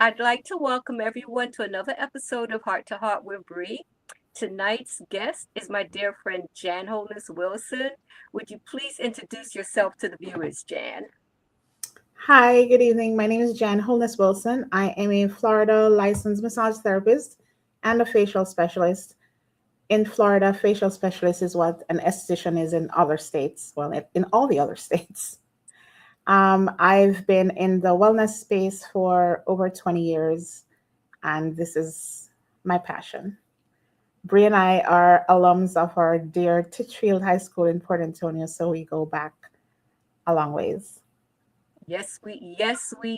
I'd like to welcome everyone to another episode of Heart to Heart with Bree. Tonight's guest is my dear friend Jan Holness Wilson. Would you please introduce yourself to the viewers, Jan? Hi, good evening. My name is Jan Holness Wilson. I am a Florida licensed massage therapist and a facial specialist. In Florida, facial specialist is what an esthetician is in other states, well, in all the other states. I've been in the wellness space for over 20 years, and this is my passion. Bree and I are alums of our dear Titchfield High School in Port Antonio, so we go back a long ways. Yes, we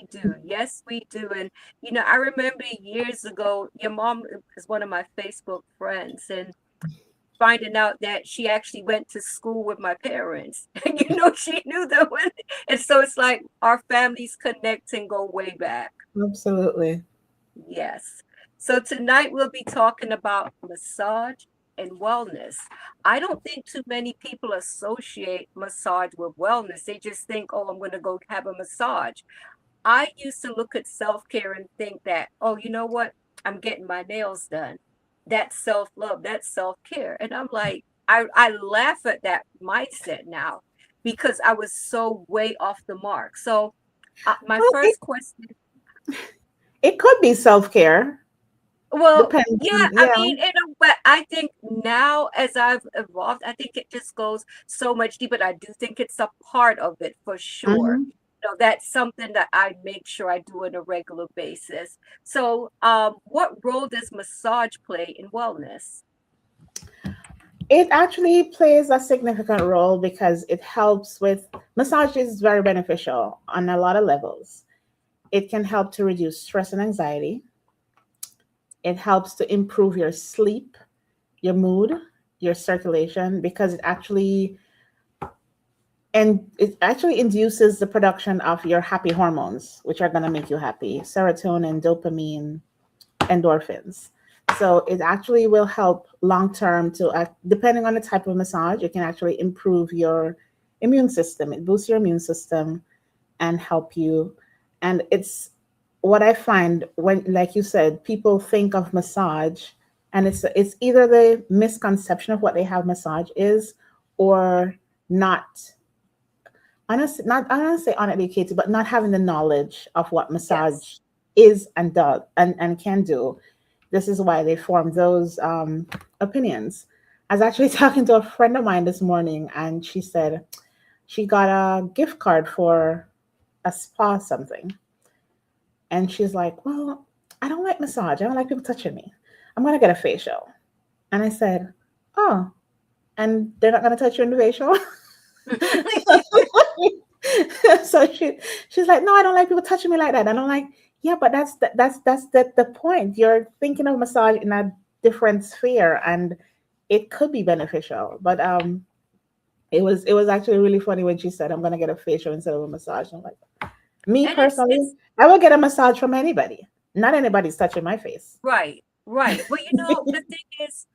do. Yes, we do. And I remember years ago, your mom is one of my Facebook friends, and finding out that she actually went to school with my parents. And she knew them. And so it's like our families connect and go way back. Absolutely. Yes. So tonight we'll be talking about massage and wellness. I don't think too many people associate massage with wellness. They just think, oh, I'm going to go have a massage. I used to look at self care and think that, oh, you know what? I'm getting my nails done. That's self love, that's self care. And I'm like, I laugh at that mindset now because I was so way off the mark. So, my Well, first question. it could be self care. Well, Depends yeah, on, I yeah. mean, but I think now as I've evolved, I think it just goes so much deeper. I do think it's a part of it for sure. Hmm. That's something that I make sure I do on a regular basis. So, what role does massage play in wellness? It actually plays a significant role because it helps with massage is very beneficial on a lot of levels. It can help to reduce stress and anxiety. It helps to improve your sleep, your mood, your circulation because it actually induces the production of your happy hormones, which are going to make you happy: serotonin, dopamine, endorphins. So it actually will help long term to, depending on the type of massage, it can actually improve your immune system. It boosts your immune system and help you. And it's what I find when, like you said, people think of massage, and it's either the misconception of what they have massage is, or not not I don't say uneducated, but not having the knowledge of what Yes. massage is and does and can do. This is why they form those opinions. I was actually talking to a friend of mine this morning, and she said she got a gift card for a spa something, and she's like, "Well, I don't like massage. I don't like people touching me. I'm gonna get a facial." And I said, "Oh, and they're not gonna touch you in the facial?" So she's like, "No, I don't like people touching me like that." And I'm like, "Yeah, but that's the point. You're thinking of massage in a different sphere, and it could be beneficial." But it was actually really funny when she said, "I'm gonna get a facial instead of a massage." I'm like, me And it's personally, it's I will get a massage from anybody. Not anybody's touching my face. right, right. But the thing is,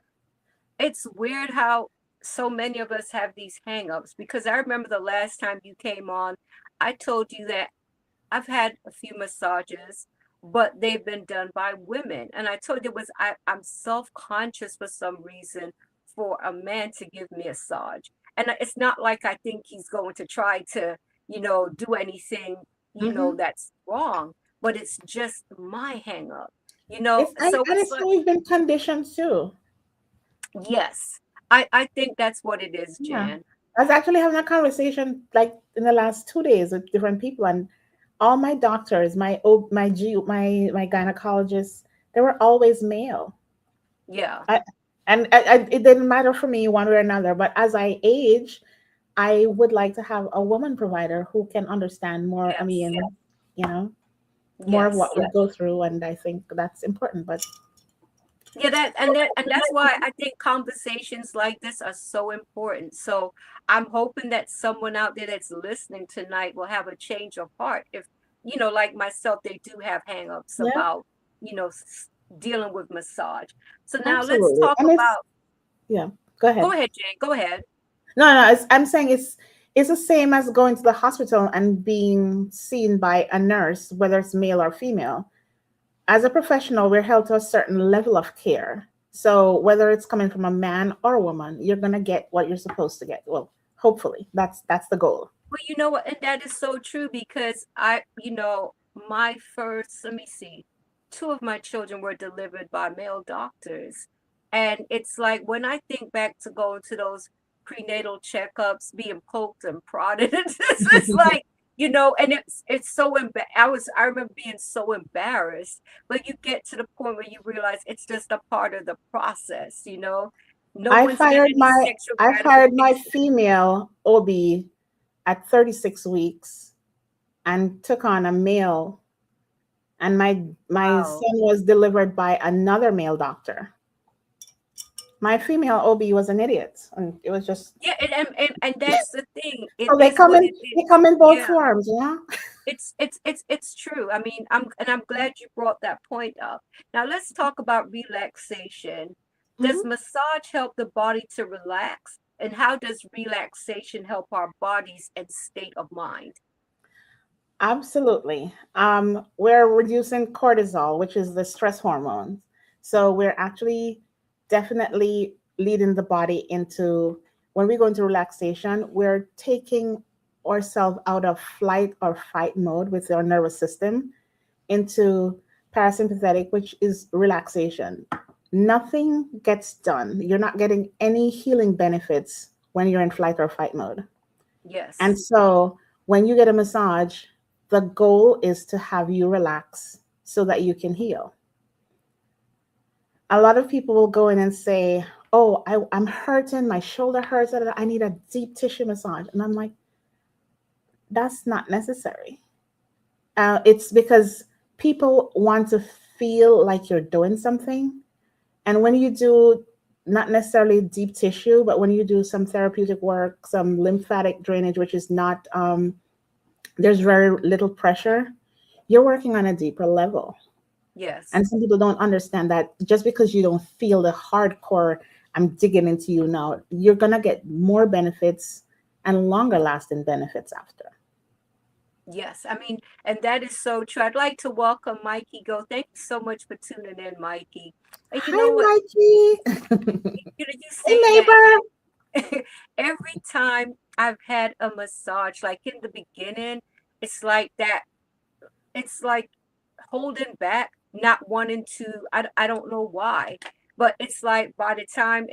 it's weird how so many of us have these hang-ups because I remember the last time you came on, I told you that I've had a few massages, but they've been done by women. And I told you I'm self-conscious for some reason for a man to give me a massage. And it's not like I think he's going to try to, do anything, Hmm. that's wrong, but it's just my hang up. It's So and it's it's like, how we've been conditioned too. yes, I think that's what it is, Yeah. Jan. I was actually having a conversation like in the last 2 days with different people, and all my doctors, my gynecologists, they were always male. Yeah. I, it didn't matter for me one way or another. But as I age, I would like to have a woman provider who can understand more. I Yes. mean, you know, more of Yes. what we go through, and I think that's important. But Yeah, that's why I think conversations like this are so important. So I'm hoping that someone out there that's listening tonight will have a change of heart. If, like myself, they do have hangups yeah, about, you know, s- dealing with massage. So now let's absolutely. talk And it's about, yeah. Go go ahead. ahead, Jane, go ahead. No, I'm saying it's the same as going to the hospital and being seen by a nurse, whether it's male or female. as a professional, we're held to a certain level of care. So whether it's coming from a man or a woman, you're gonna get what you're supposed to get. Well, hopefully, that's the goal. Well, you know what, and that is so true because my first, let me see, two of my children were delivered by male doctors. And it's like when I think back to going to those prenatal checkups, being poked and prodded, it's like, and it's so I remember being so embarrassed, but you get to the point where you realize it's just a part of the process. No I one's getting fired any my sexual I fired my gratification. female OB at 36 weeks and took on a male, and my Wow. son was delivered by another male doctor. My female OB was an idiot, and it was just Yeah, and that's the thing. It so is what it they is. come in both Yeah, forms, yeah. it's true. I mean, I'm glad you brought that point up. Now let's talk about relaxation. Does Mhm. massage help the body to relax? And how does relaxation help our bodies and state of mind? Absolutely. We're reducing cortisol, which is the stress hormone. So we're actually definitely leading the body into, when we go into relaxation, we're taking ourselves out of flight or fight mode with our nervous system into parasympathetic, which is relaxation. Nothing gets done. You're not getting any healing benefits when you're in flight or fight mode. And Yes. so when you get a massage, the goal is to have you relax so that you can heal. A lot of people will go in and say, "Oh, I'm hurting, my shoulder hurts, I need a deep tissue massage." And I'm like, that's not necessary. It's because people want to feel like you're doing something. And when you do, not necessarily deep tissue, but when you do some therapeutic work, some lymphatic drainage, which is not, there's very little pressure, you're working on a deeper level. Yes. And some people don't understand that just because you don't feel the hardcore, I'm digging into you now, you're going to get more benefits and longer lasting benefits after. Yes. I mean, and that is so true. I'd like to welcome Mikey Go. Thank you so much for tuning in, Mikey. And you Hi, know what? Mikey. You Hey, saying that neighbor. every time I've had a massage, like in the beginning, it's like that, it's like holding back, not wanting to, I don't know why, but it's like by the time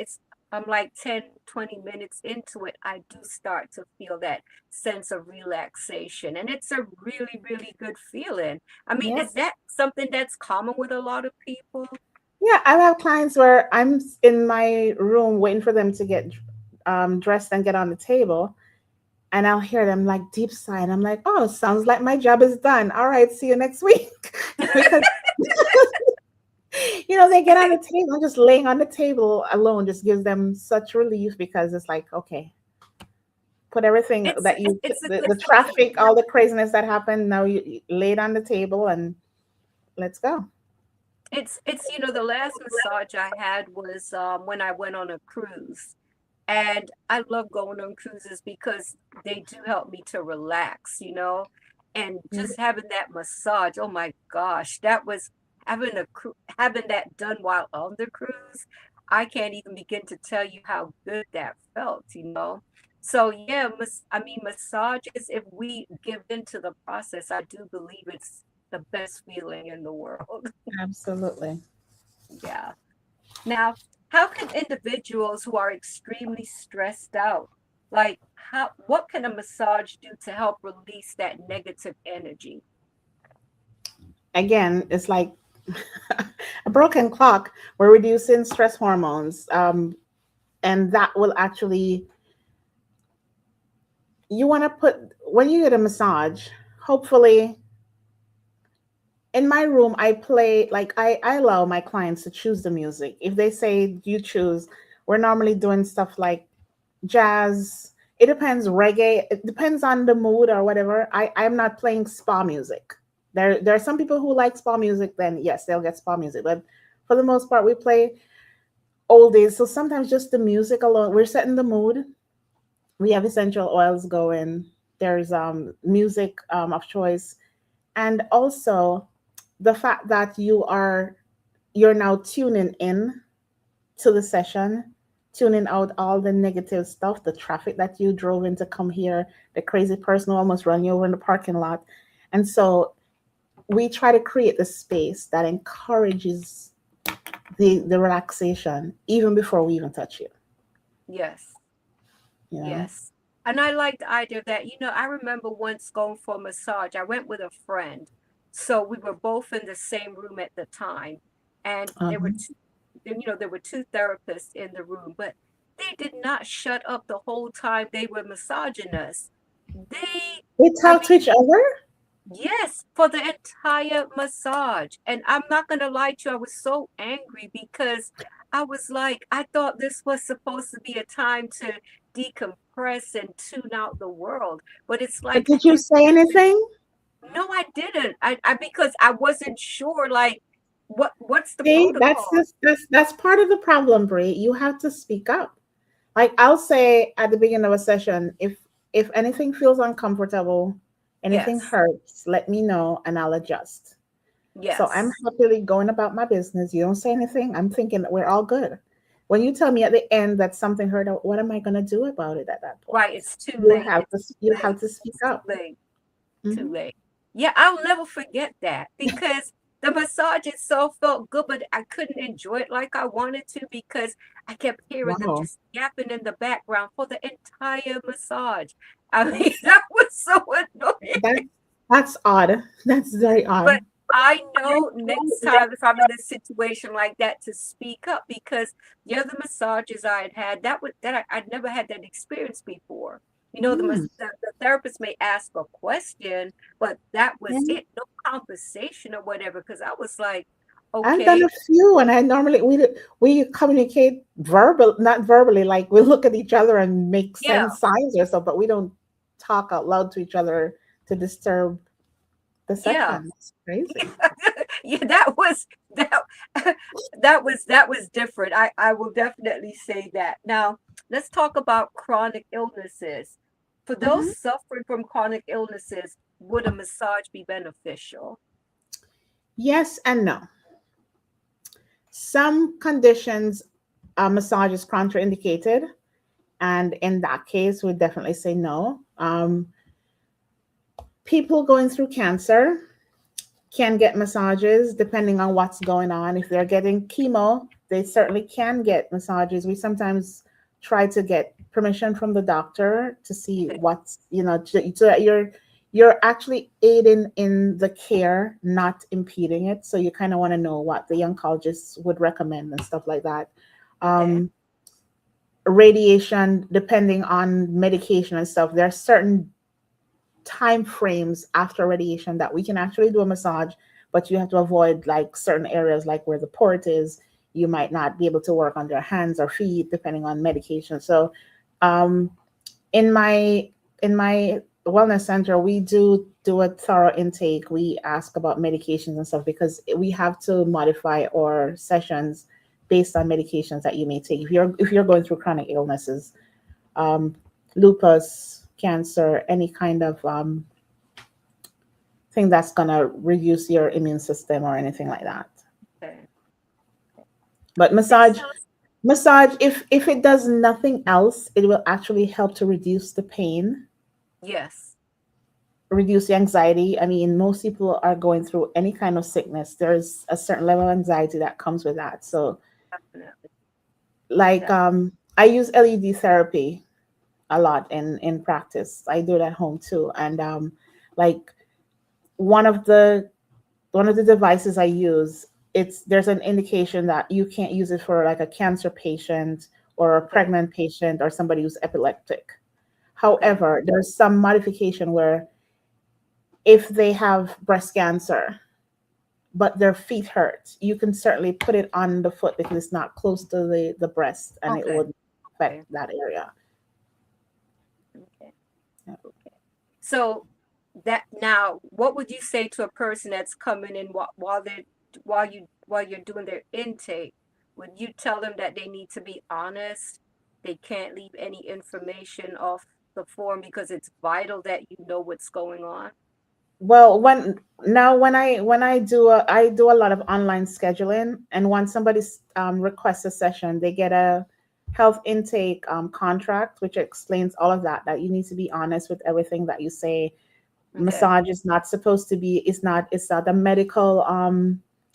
I'm like 10, 20 minutes into it, I do start to feel that sense of relaxation. And it's a really, really good feeling. I mean, Yeah. is that something that's common with a lot of people? Yeah, I have clients where in my room waiting for them to get dressed and get on the table, and I'll hear them like deep sigh, and I'm like, "Oh, sounds like my job is done. All right, see you next week." Because they get on the table and just laying on the table alone just gives them such relief because it's like, okay, put everything It's that you it's a good the feeling. traffic, all the craziness that happened, now you lay it on the table and let's go. It's the last massage I had was when I went on a cruise. And I love going on cruises because they do help me to relax. And Mm. just having that massage, oh my gosh, that was having that done while on the cruise. I can't even begin to tell you how good that felt. So yeah, I mean massages, if we give into the process, I do believe it's the best feeling in the world. Absolutely. Yeah. Now, how can individuals who are extremely stressed out, like what can a massage do to help release that negative energy? Again, it's like a broken clock. We're reducing stress hormones, and that will actually, you want to put, when you get a massage, hopefully, in my room I play, like, I allow my clients to choose the music. If they say you choose, we're normally doing stuff like jazz. It depends, reggae. It depends on the mood or whatever. I'm not playing spa music. There are some people who like spa music, then yes, they'll get spa music. But for the most part, we play oldies. So sometimes just the music alone, we're setting the mood. We have essential oils going. There's music of choice. And also the fact that you're now tuning in to the session, tuning out all the negative stuff, the traffic that you drove in to come here, the crazy person who almost run you over in the parking lot. And so we try to create the space that encourages the relaxation even before we even touch you, Yes. you know? Yes. And I like the idea of that. I remember once going for a massage. I went with a friend. So we were both in the same room at the time. And Um, there were two therapists in the room, but they did not shut up the whole time they were massaging us. They, we I talk to mean, each other. yes, for the entire massage. And I'm not going to lie to you, I was so angry because I was like, I thought this was supposed to be a time to decompress and tune out the world. But it's But like, did you say anything? no, I didn't. Because I wasn't sure, like, what's the See, protocol? that's part of the problem, Brie. You have to speak up. Like I'll say at the beginning of a session, if anything feels uncomfortable, anything Yes, hurts, let me know and I'll adjust. So I'm yes, happily going about my business. You don't say anything, I'm thinking that we're all good. When you tell me at the end that something hurt, what am I going to do about it at that point? right. It's too late. It's You too have late. to speak It's up. too late. Too Hmm. late. Yeah, I'll never forget that because the massage itself felt good, but I couldn't enjoy it like I wanted to because I kept hearing them Wow, just yapping in the background for the entire massage. I mean, that was so annoying. that that's odd. That's very odd. But I know next time if I'm in a situation like that to speak up because the other massages I had had I'd never had that experience before. Hmm. The therapist may ask a question, but that was Yeah. it. No conversation or whatever. Because I was like, I've done okay, a few, and I normally we communicate not verbally, like we look at each other and make yeah, signs or so, but we don't talk out loud to each other to disturb the yeah. session. It's crazy. Yeah, that that was different. I will definitely say that. Now, let's talk about chronic illnesses. For those Mhm. suffering from chronic illnesses, would a massage be beneficial? Yes and no. Some conditions, massage is contraindicated, and in that case, we definitely say no. People going through cancer can get massages depending on what's going on. If they're getting chemo, they certainly can get massages. We sometimes try to get permission from the doctor to see Okay, what's, so that you're actually aiding in the care, not impeding it. So you kind of want to know what the oncologist would recommend and stuff like that. okay, Um, Radiation, depending on medication and stuff, there are certain time frames after radiation that we can actually do a massage, but you have to avoid like certain areas, like where the port is. You might not be able to work on your hands or feet depending on medication. So, um, in my wellness center, we do a thorough intake. We ask about medications and stuff because we have to modify our sessions based on medications that you may take if you're going through chronic illnesses, um, lupus, cancer, any kind of thing that's gonna reduce your immune system or anything like that. okay. But This sounds if it does nothing else, it will actually help to reduce the pain, yes, reduce the anxiety. I mean, most people are going through any kind of sickness. There's a certain level of anxiety that comes with that. So, definitely. like, Definitely. I use LED therapy a lot in practice. I do it at home too, and like one of the one of the devices I use, it's there's an indication that you can't use it for like a cancer patient or a Okay, pregnant patient or somebody who's epileptic. okay, However, there's some modification where if they have breast cancer but their feet hurt, you can certainly put it on the foot because it's not close to the breast and it okay, would affect okay, that area. okay, Yeah. okay. So that now, what would you say to a person that's coming in while you're doing their intake? Would you tell them that they need to be honest? They can't leave any information off the form because it's vital that you know what's going on. Well, when I do a lot of online scheduling, and once somebody requests a session, they get a health intake contract, which explains all of that. That you need to be honest with everything that you say. Okay. Massage is not supposed to be. It's not a medical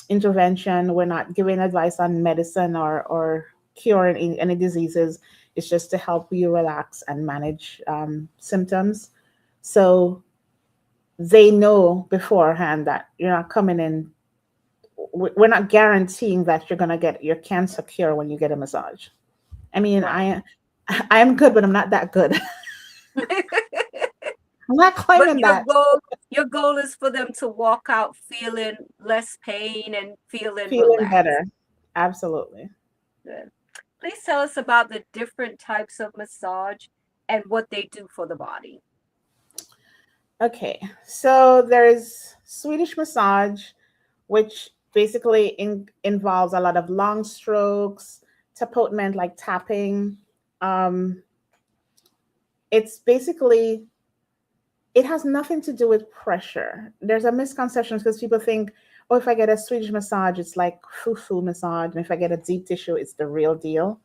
intervention. We're not giving advice on medicine or curing any diseases. It's just to help you relax and manage symptoms. So they know beforehand that you're not coming in. We're not guaranteeing that you're going to get your cancer cure when you get a massage. I mean, Right. I'm good, but I'm not that good. I'm not But claiming that. your goal is for them to walk out feeling less pain and feeling Feeling relaxed. better. Absolutely. Good. Please tell us about the different types of massage and what they do for the body. Okay, so there's Swedish massage, which basically involves a lot of long strokes, tapotement like tapping. Um, it's basically it has nothing to do with pressure. There's a misconception because people think, oh, if I get a Swedish massage, it's like foo-foo massage, and if I get a deep tissue, it's the real deal.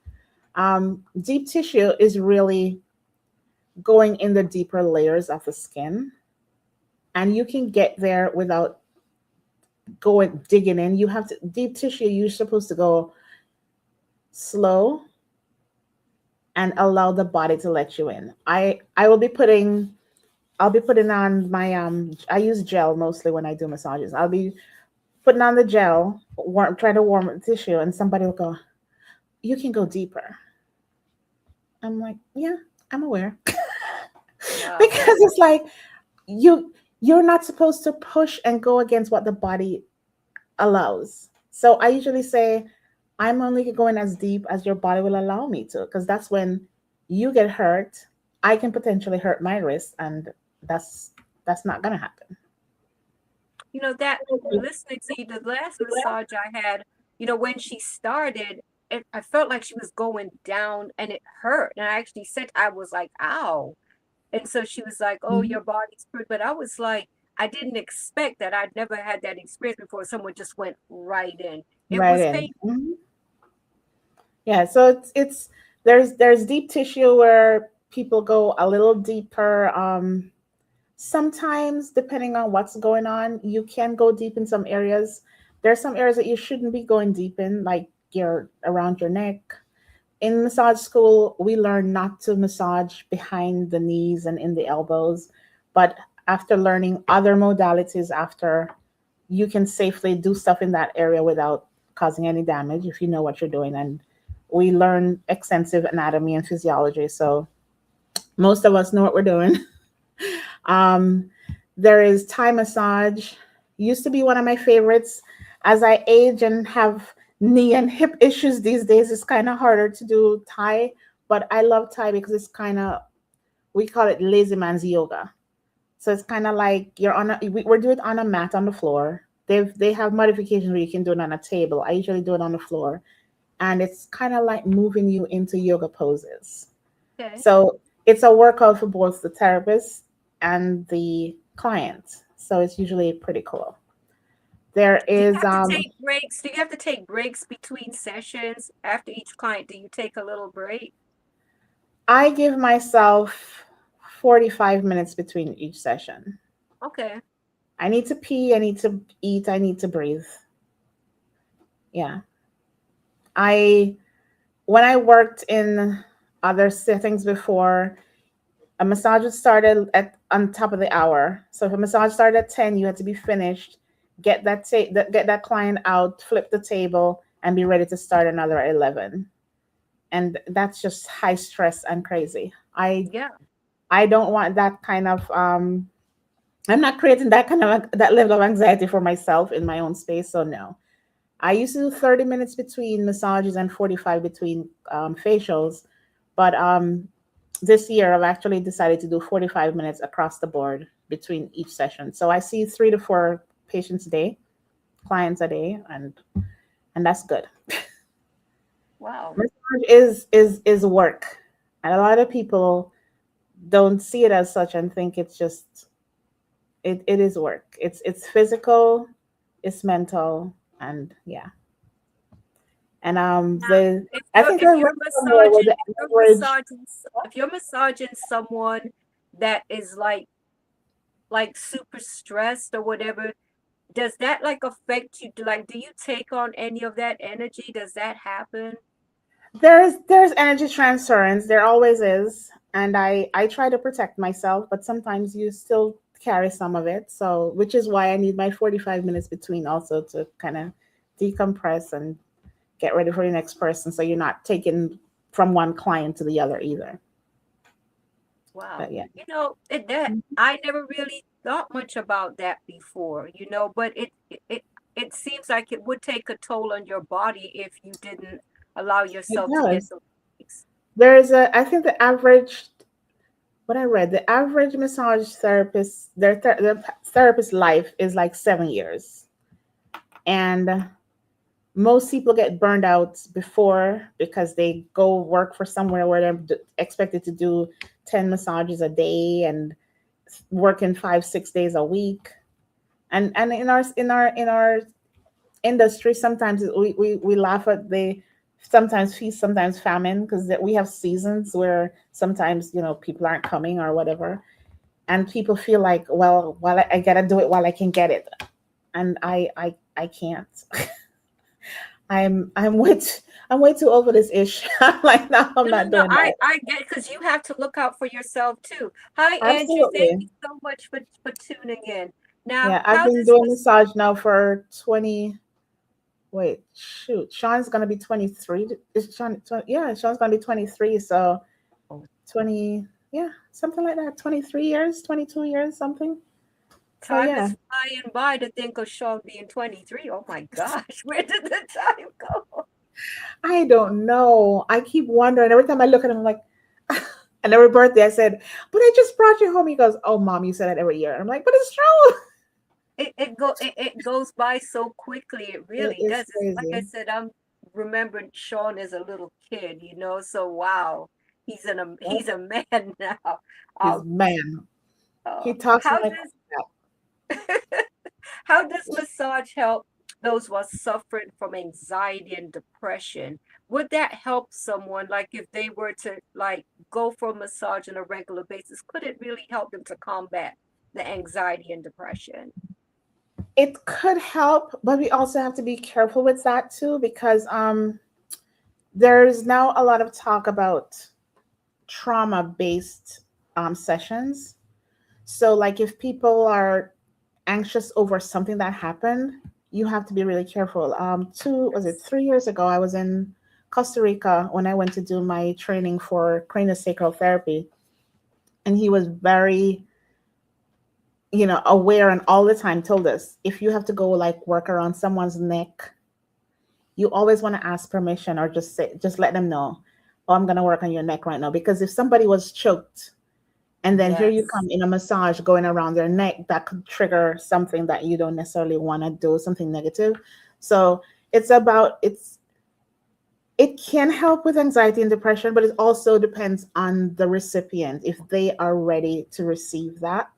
Deep tissue is really going in the deeper layers of the skin, and you can get there without going digging in. You have to deep tissue. You're supposed to go slow and allow the body to let you in. I'll be putting on my I use gel mostly when I do massages. I'll be putting on the gel, trying to warm the tissue, and somebody will go, "You can go deeper." I'm like, "Yeah, I'm aware," Wow. because it's like you you're not supposed to push and go against what the body allows. So I usually say, I'm only going as deep as your body will allow me to, because that's when you get hurt. I can potentially hurt my wrist, and that's that's not gonna happen. That listening to you, the last massage I had, when she started, I felt like she was going down and it hurt. And I actually said, I was like, ow. And so she was like, oh, Mhm. your body's pretty. But I was like, I didn't expect that. I'd never had that experience before. Someone just went right in. It Right was in. painful. Yeah, so it's there's deep tissue where people go a little deeper. Sometimes, depending on what's going on, you can go deep in some areas. There's some areas that you shouldn't be going deep in, like your around your neck. In massage school, we learn not to massage behind the knees and in the elbows, but after learning other modalities, after you can safely do stuff in that area without causing any damage if you know what you're doing. And we learn extensive anatomy and physiology, so most of us know what we're doing. um, there is Thai massage, used to be one of my favorites. As I age and have knee and hip issues these days, it's kind of harder to do Thai, but I love Thai because it's kind of, we call it lazy man's yoga. So it's kind of like we're doing it on a mat on the floor. They have modifications where you can do it on a table. I usually do it on the floor, and it's kind of like moving you into yoga poses. Okay. So it's a workout for both the therapist and the client. So it's usually pretty cool. There Do you is have to take breaks? Do you have to take breaks between sessions after each client? Do you take a little break? I give myself 45 minutes between each session. Okay. I need to pee, I need to eat, I need to breathe. Yeah. I when I worked in other settings before, a massage would start at on top of the hour. So if a massage started at 10, you had to be finished, get that client out, flip the table, and be ready to start another at 11. And that's just high stress and crazy. Yeah. I don't want that kind of I'm not creating that kind of that level of anxiety for myself in my own space. So no. I used to do 30 minutes between massages and 45 between facials, but this year I've actually decided to do 45 minutes across the board between each session. So I see 3 to 4 patients a day, clients a day, and that's good. Wow. Massage is work, and a lot of people don't see it as such and think it is work. It's physical, it's mental, and yeah. And Now, the I think I read somewhere where the average. if you're massaging someone that is like super stressed or whatever, does that like affect you? Like, do you take on any of that energy? Does that happen? There's energy transference. There always is, and I try to protect myself, but sometimes you still carry some of it. So, which is why I need my 45 minutes between also to kind of decompress and get ready for the next person. So you're not taking from one client to the other either. Wow. But yeah, That I never really thought much about that before, but it seems like it would take a toll on your body if you didn't allow it yourself to get does. those breaks. There is a. I think the average. What I read, the average massage therapist, their therapist life is like 7 years, and most people get burned out before because they go work for somewhere where they're expected to do 10 massages a day and working 5 6 days a week. And in our industry, sometimes we laugh at the sometimes feast, sometimes famine, because we have seasons where sometimes people aren't coming or whatever, and people feel like, well, while I gotta do it while I can get it, and I can't. I'm way too over this issue. I'm like, no, I'm No, no, not no. doing that. I get it because you have to look out for yourself too. Hi, Andrew. Thank you Absolutely. so much for tuning in. Now, Yeah, I've been doing massage now for 20. Wait, shoot. Sean's gonna be 23. Is Sean? Yeah, Sean's gonna be 23. So 20. Yeah, something like that. 23 years, 22 years, something. So time yeah, is flying by to think of Sean being 23. Oh my gosh, where did the time go? I don't know. I keep wondering every time I look at him, I'm like, and every birthday I said, "But I just brought you home." He goes, "Oh, mom, you say that every year." I'm like, "But it's true." It goes by so quickly. It It really is does. It's like I crazy. said, I'm remembering Sean as a little kid, so wow, Yep. he's a man now. He's Um, man. uh, He talks how like does how does massage help those who are suffering from anxiety and depression? Would that help someone, like if they were to like go for a massage on a regular basis? Could it really help them to combat the anxiety and depression? it could help, but we also have to be careful with that too because there's now a lot of talk about trauma based sessions. So like if people are anxious over something that happened, you have to be really careful. Two was it Yes. 3 years ago? I was in Costa Rica when I went to do my training for craniosacral therapy, and he was very aware and all the time told us if you have to go like work around someone's neck, you always want to ask permission or just let them know, oh, I'm going to work on your neck right now, because if somebody was choked and then here you Yes. come in a massage going around their neck, that could trigger something that you don't necessarily want to do, something negative. So it can help with anxiety and depression, but it also depends on the recipient if they are ready to receive that.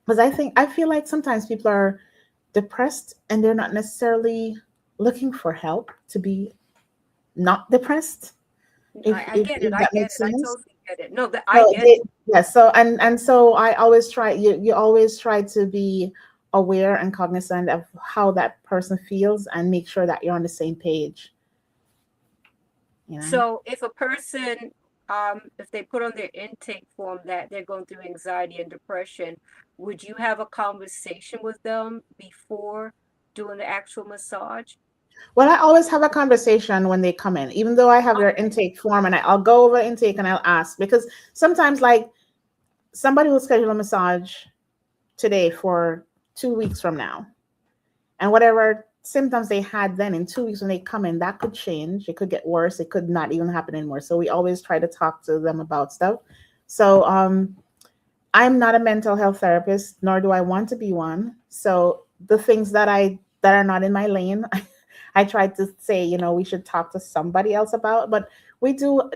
Because I feel like sometimes people are depressed and they're not necessarily looking for help to be not depressed, I get it. if I that get makes it. I sense. totally get it. No, that I So get it. yeah, so and so I always try, you always try to be aware and cognizant of how that person feels and make sure that you're on the same page, you know. So if a person, if they put on their intake form that they're going through anxiety and depression, would you have a conversation with them before doing the actual massage? Well, I always have a conversation when they come in, even though I have their Okay. intake form, and I'll go over intake and I'll ask, because sometimes like somebody will schedule a massage today for 2 weeks from now, and whatever symptoms they had then in 2 weeks when they come in, that could change. It could get worse. It could not even happen anymore. So we always try to talk to them about stuff. So I'm not a mental health therapist, nor do I want to be one. So the things that are not in my lane, I try to say, we should talk to somebody else about. But we do.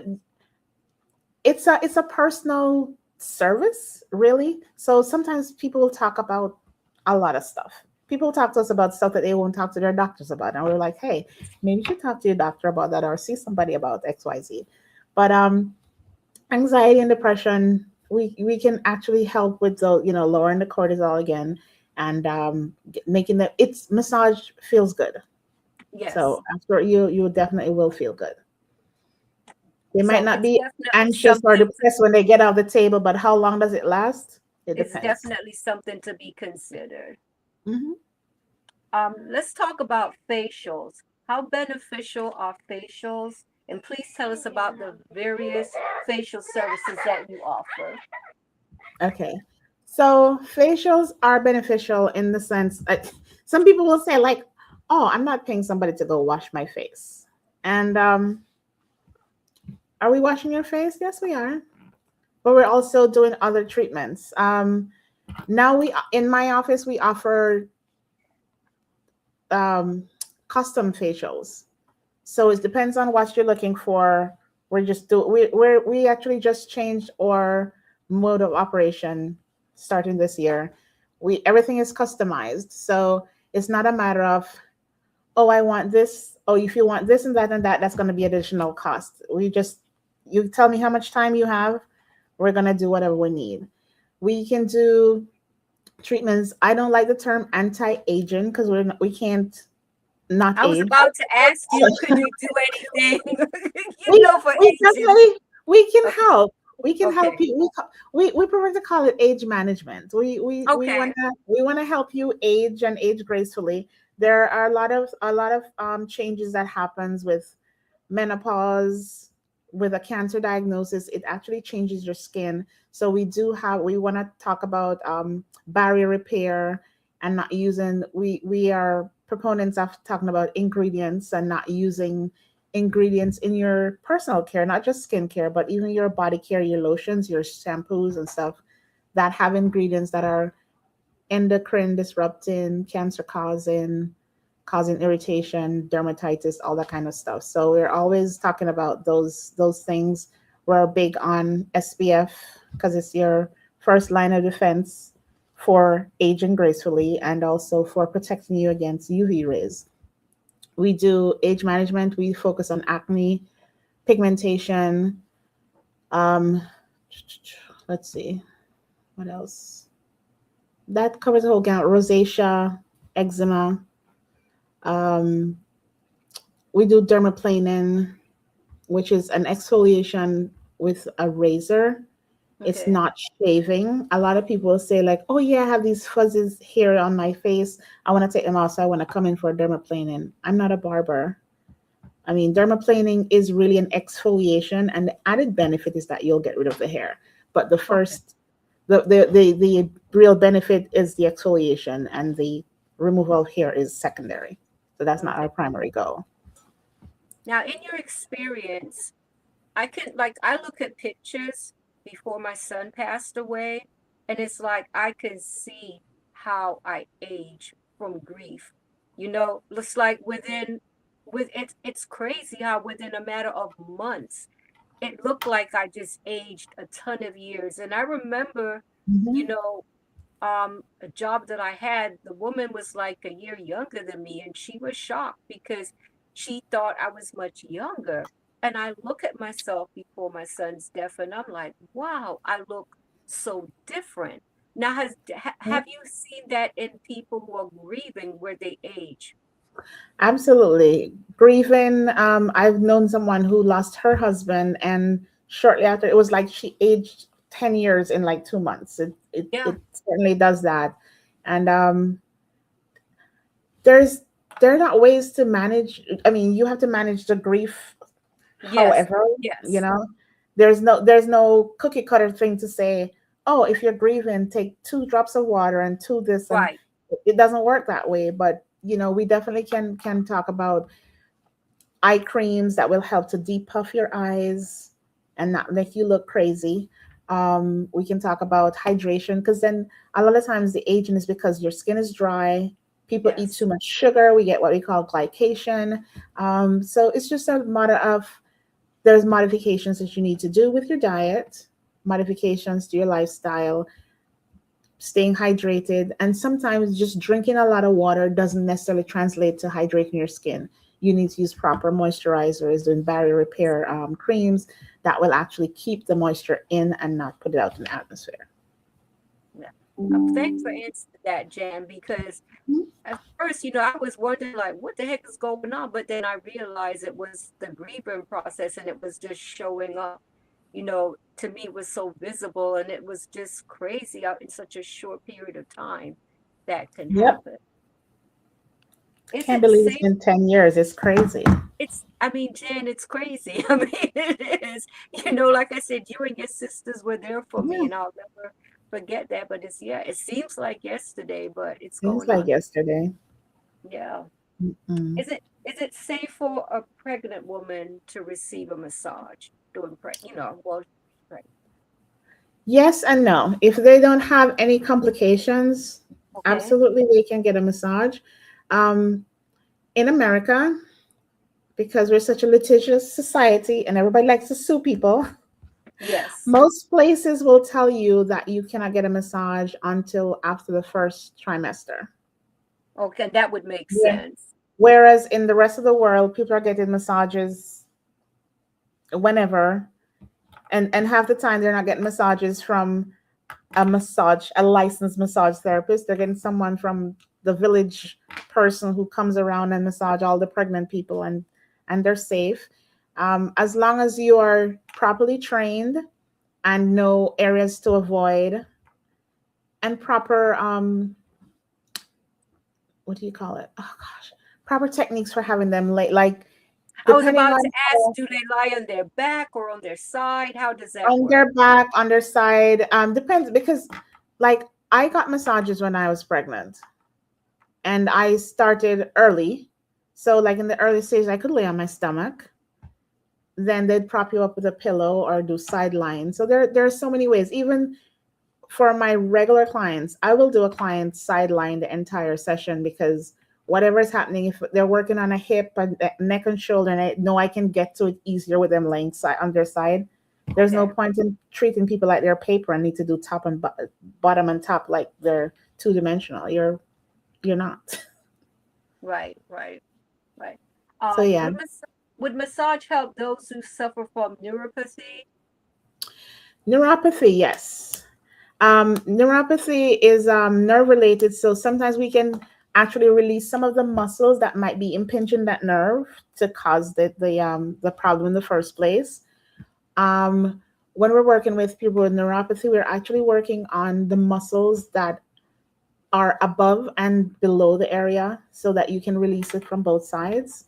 It's a personal service, really. So sometimes people will talk about a lot of stuff. People talk to us about stuff that they won't talk to their doctors about. And we're like, hey, maybe you should talk to your doctor about that or see somebody about XYZ. But anxiety and depression, we can actually help with the, lowering the cortisol again, and making the it's massage feels good. Yes. So after you definitely will feel good. They might So not it's be definitely anxious or something depressed when they get off the table, but how long does it last? It it's depends. definitely something to be considered. Hmm. Let's talk about facials. How beneficial are facials? And please tell us about the various facial services that you offer. Okay. So facials are beneficial in the sense, some people will say like, "Oh, I'm not paying somebody to go wash my face." And are we washing your face? Yes, we are. But we're also doing other treatments. Now we in my office we offer um, custom facials. So it depends on what you're looking for. We actually just changed our mode of operation starting this year. We everything is customized. So it's not a matter of, oh, I want this. Oh, if you want this and that, that's going to be additional cost. You tell me how much time you have. We're going to do whatever we need. We can do treatments. I don't like the term anti-aging because we can't not I was age. about to ask So you, could you do anything, we for we aging? definitely we can Okay, help. We can help okay, you. We prefer to call it age management. okay. We wanna help you age and age gracefully. There are a lot of changes that happens with menopause, with a cancer diagnosis. It actually changes your skin. So we want to talk about barrier repair and not using. We are proponents of talking about ingredients and not using ingredients in your personal care, not just skincare, but even your body care, your lotions, your shampoos and stuff that have ingredients that are endocrine disrupting, cancer causing irritation, dermatitis, all that kind of stuff. So we're always talking about those things. We're big on SPF because it's your first line of defense for aging gracefully and also for protecting you against UV rays. We do age management. We focus on acne, pigmentation. Um, let's see what else. That covers the whole gamut: rosacea, eczema. Um, we do dermaplaning, which is an exfoliation with a razor. It's Okay. not shaving. A lot of people say like, "Oh yeah, I have these fuzzies here on my face. I want to take them off, so I want to come in for a dermaplaning." I'm not a barber. I mean, dermaplaning is really an exfoliation, and the added benefit is that you'll get rid of the hair. But Okay. the real benefit is the exfoliation, and the removal of hair is secondary. So that's not Okay. our primary goal. Now, in your experience, I could like I look at pictures before my son passed away, and it's like I can see how I age from grief. Looks like it's crazy how within a matter of months it looked like I just aged a ton of years. And I remember, you Mhm. know, a job that I had, the woman was like a year younger than me, and she was shocked because she thought I was much younger. And I look at myself before my son's death, and I'm like, wow, I look so different. Now, have you seen that in people who are grieving where they age? Absolutely. Grieving. I've known someone who lost her husband, and shortly after, it was like she aged 10 years in like 2 months. Yeah. It certainly does that. And there's there are not ways to manage. I mean, you have to manage the grief. Yes. However, you Yes. know, there's no cookie cutter thing to say, oh, if you're grieving, take 2 drops of water and two this, and Right. it doesn't work that way. But we definitely can talk about eye creams that will help to depuff your eyes and not make you look crazy. We can talk about hydration because then a lot of times the aging is because your skin is dry. People eat Yes. too much sugar. We get what we call glycation. So it's just a matter of there's modifications that you need to do with your diet. modifications to your lifestyle, staying hydrated, and sometimes just drinking a lot of water doesn't necessarily translate to hydrating your skin. You need to use proper moisturizers and barrier repair creams that will actually keep the moisture in and not put it out in the atmosphere. Yeah. Thanks for answering that, Jan, because at first, I was wondering like what the heck is going on, but then I realized it was the grieving process and it was just showing up. To me it was so visible and it was just crazy out in such a short period of time that can Yep. happen. Is Can't it believe it's safe? been 10 years. It's crazy. I mean, Jan, it's crazy. I mean, it is. Like I said, you and your sisters were there for me, Yeah. and I'll never forget that. But yeah, it seems like yesterday, but it's Seems going like on. yesterday. Yeah. Mm. Is it safe for a pregnant woman to receive a massage during well, right. Yes and no. If they don't have any complications, Okay. absolutely they can get a massage. Um, in America, because we're such a litigious society and everybody likes to sue people, Yes. most places will tell you that you cannot get a massage until after the first trimester. Okay, that would make Yeah. sense. Whereas in the rest of the world, people are getting massages whenever, and half the time they're not getting massages from a licensed massage therapist. They're getting someone from the village person who comes around and massage all the pregnant people, and they're safe. As long as you are properly trained and know areas to avoid and proper what do you call it? Oh gosh, proper techniques for having them like I was depending about to on ask, do they lie on their back or on their side? How does that on work? their back, on their side, depends because like I got massages when I was pregnant and I started early. So like in the early stage, I could lay on my stomach. Then they'd prop you up with a pillow or do sideline. So there are so many ways. Even for my regular clients, I will do a client sideline the entire session because whatever is happening, if they're working on a hip and neck and shoulder, and I know I can get to it easier with them laying side on their side. There's no Okay. point in treating people like they're paper and need to do top and bottom and top like they're two dimensional. You're not. Right, right, right. So yeah, Would massage help those who suffer from neuropathy? neuropathy, yes. Neuropathy is nerve related, so sometimes we can actually release some of the muscles that might be impinging that nerve to cause the problem in the first place. Um, when we're working with people with neuropathy, we're actually working on the muscles that are above and below the area so that you can release it from both sides.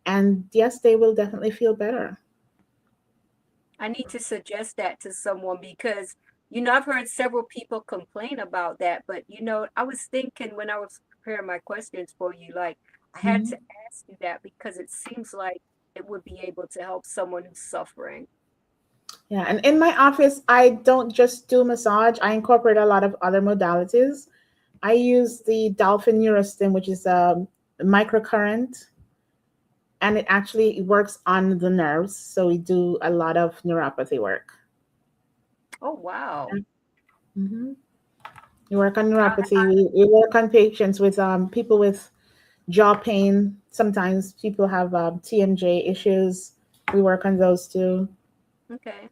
And yes, they will definitely feel better. I need to suggest that to someone because, I've heard several people complain about that. But, I was thinking when I was preparing my questions for you, like, I had Mhm. to ask you that because it seems like it would be able to help someone who's suffering. Yeah, and in my office, I don't just do massage. I incorporate a lot of other modalities. I use the dolphin neurostim, which is a microcurrent, and it actually works on the nerves. So we do a lot of neuropathy work. Oh, wow. Hmm. We work on I, neuropathy. We work on patients with people with jaw pain. Sometimes people have TMJ issues. We work on those too. okay.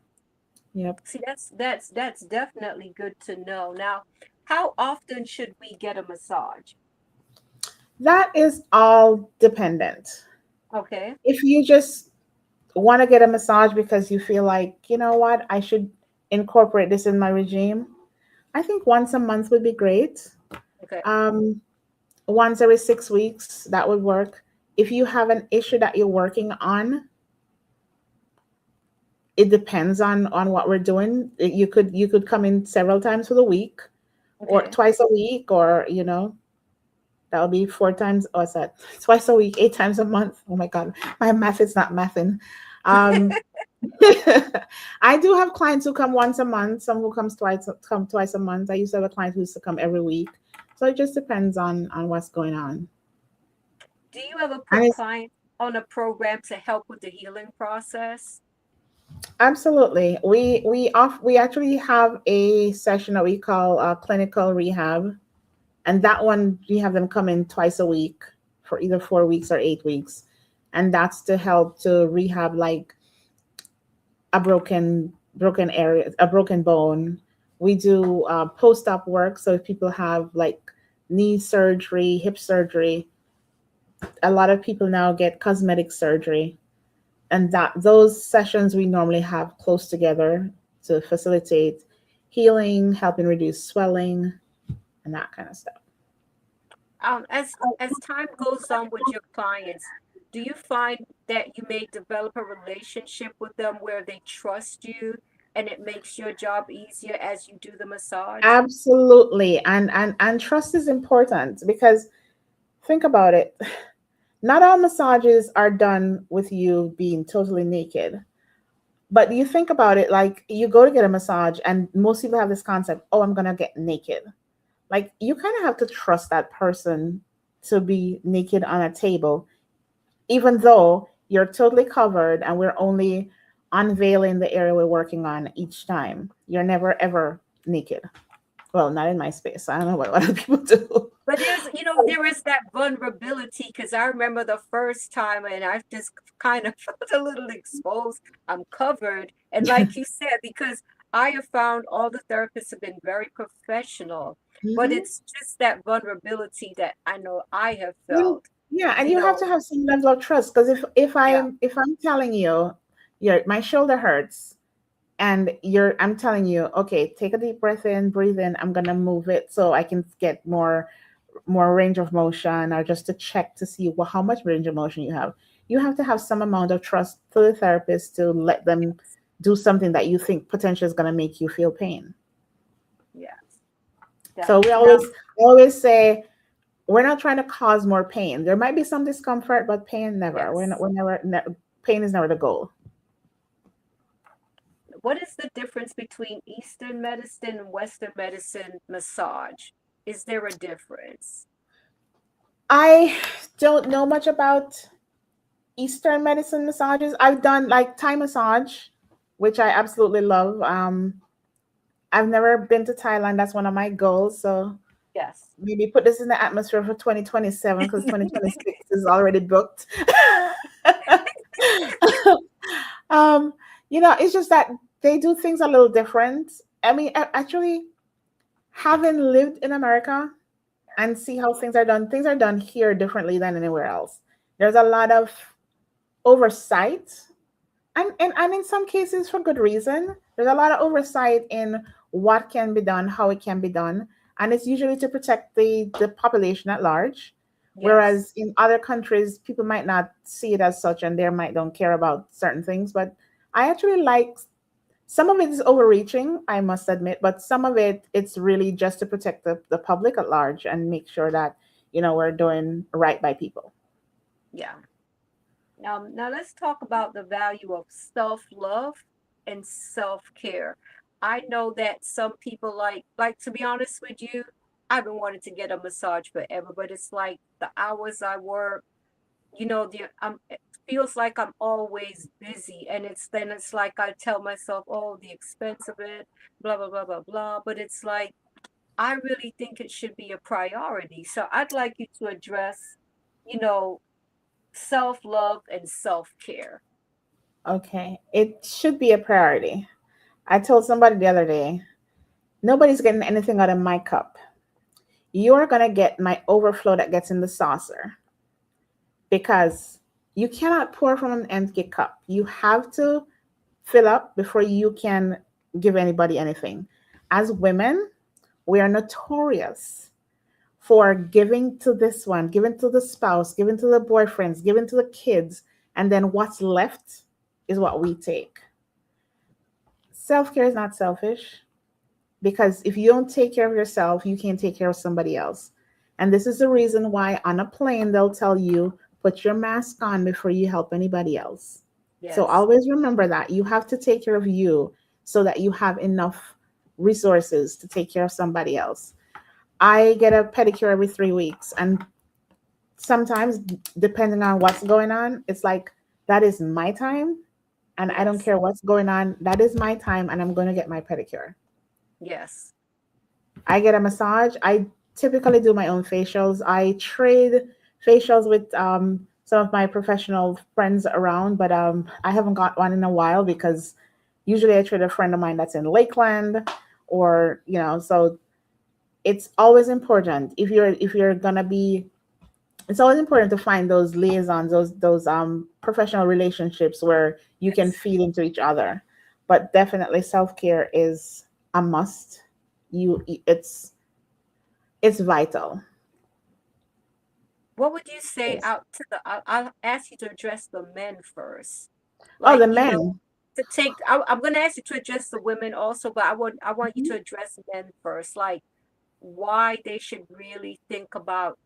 Yep. See, that's definitely good to know. Now, how often should we get a massage? That is all dependent. Okay. If you just want to get a massage because you feel like, you know what, I should incorporate this in my regime, I think once a month would be great. Okay. Um, Once every 6 weeks, that would work. If you have an issue that you're working on, it depends on what we're doing. You could come in several times for the week, or Okay. twice a week, or that would be 4 times. Oh, what's that? Twice a week, 8 times a month. Oh my God, my math is not mathing. Um, I do have clients who come once a month. Some who come twice a month. I used to have a client who used to come every week. So it just depends on what's going on. Do you ever And put it's clients on a program to help with the healing process? Absolutely. We actually have a session that we call clinical rehab, and that one we have them come in twice a week for either 4 weeks or 8 weeks, and that's to help to rehab like a broken area, a broken bone. We do post-op work, so if people have like knee surgery, hip surgery, a lot of people now get cosmetic surgery, and that those sessions we normally have close together to facilitate healing, helping reduce swelling, and that kind of stuff. As time goes on with your clients, do you find that you may develop a relationship with them where they trust you and it makes your job easier as you do the massage? Absolutely. And trust is important because think about it. Not all massages are done with you being totally naked. But you think about it, like you go to get a massage and most people have this concept, oh, I'm gonna get naked. Like you kind of have to trust that person to be naked on a table, even though you're totally covered and we're only unveiling the area we're working on each time. You're never ever naked. Well, not in my space. I don't know what other people do. But there is that vulnerability because I remember the first time and I just kind of felt a little exposed. I'm covered. And like you said, because I have found all the therapists have been very professional, but Mhm. it's just that vulnerability that I know I have And felt, yeah, and you you have know, to have some level of trust because yeah, if I'm telling you, my shoulder hurts, and I'm telling you, okay, take a deep breath in, breathe in. I'm gonna move it so I can get more range of motion, or just to check to see how much range of motion you have. You have to have some amount of trust to the therapist to let them do something that you think potentially is gonna make you feel pain. yes, So we definitely. Now, always say we're not trying to cause more pain. There might be some discomfort, but pain never. yes. Pain is never the goal. What is the difference between Eastern medicine and Western medicine massage? Is there a difference? I don't know much about Eastern medicine massages. I've done like Thai massage, which I absolutely love. I've never been to Thailand. That's one of my goals. So Yes. maybe put this in the atmosphere for 2027 because 2026 is already booked. um, it's just that they do things a little different. I mean, actually, having lived in America and see how things are done here differently than anywhere else. There's a lot of oversight, and in some cases for good reason. There's a lot of oversight in what can be done, how it can be done, and it's usually to protect the population at large. Yes. Whereas in other countries, people might not see it as such, and they might don't care about certain things. But I actually like some of it is overreaching, I must admit, but some of it's really just to protect the public at large and make sure that we're doing right by people. Yeah. Now let's talk about the value of self-love and self-care. I know that some people like to be honest with you, I've been wanting to get a massage forever, but it's like the hours I work, it feels like I'm always busy, and it's like I tell myself, oh, the expense of it, blah blah blah blah blah. But it's like I really think it should be a priority. So I'd like you to address, you know, self-love and self-care. Okay, it should be a priority. I told somebody the other day, nobody's getting anything out of my cup. You're gonna get my overflow that gets in the saucer, because you cannot pour from an empty cup. You have to fill up before you can give anybody anything. As women, we are notorious for giving to this one, giving to the spouse, giving to the boyfriends, giving to the kids, and then what's left is what we take. Self care is not selfish, because if you don't take care of yourself, you can't take care of somebody else. And this is the reason why on a plane they'll tell you put your mask on before you help anybody else. So Yes. always remember that you have to take care of you so that you have enough resources to take care of somebody else. I get a pedicure every 3 weeks, and sometimes, depending on what's going on, it's like that is my time, and I don't Yes. care what's going on. That is my time, and I'm going to get my pedicure. Yes. I get a massage. I typically do my own facials. I trade facials with some of my professional friends around, but I haven't got one in a while because usually I trade a friend of mine that's in Lakeland, or so it's always important if you're gonna be. It's always important to find those liaisons, those professional relationships where you can Yes. feed into each other. But definitely self care is a must. You it's vital. What would you say Yes. out to the, I'll ask you to address the men first. Oh, Like, the men. to take, I'm going to ask you to address the women also, but I want you to address men first. Like, why they should really think about,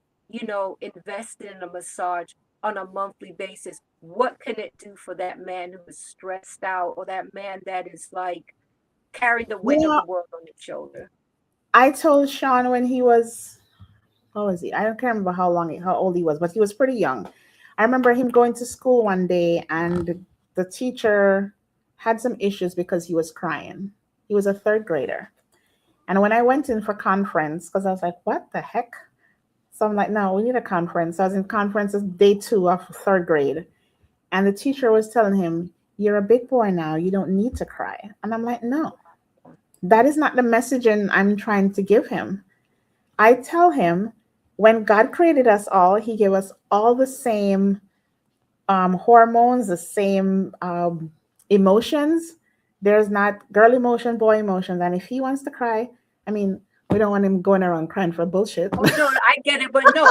investing in a massage on a monthly basis. What can it do for that man who is stressed out, or that man that is like carrying the You weight of know, the world on his shoulder? I told Sean when he was, what was he? I don't remember how old he was, but he was pretty young. I remember him going to school one day, and the teacher had some issues because he was crying. He was a third grader. And when I went in for conference, because I was like, what the heck? So I'm like, no, we need a conference. I was in conferences day 2 of third grade. And the teacher was telling him, you're a big boy now. You don't need to cry. And I'm like, no, that is not the messaging I'm trying to give him. I tell him when God created us all, He gave us all the same hormones, the same emotions. There's not girl emotion, boy emotions. And if he wants to cry, I mean, we don't want him going around crying for bullshit. Oh no, I get it, but no,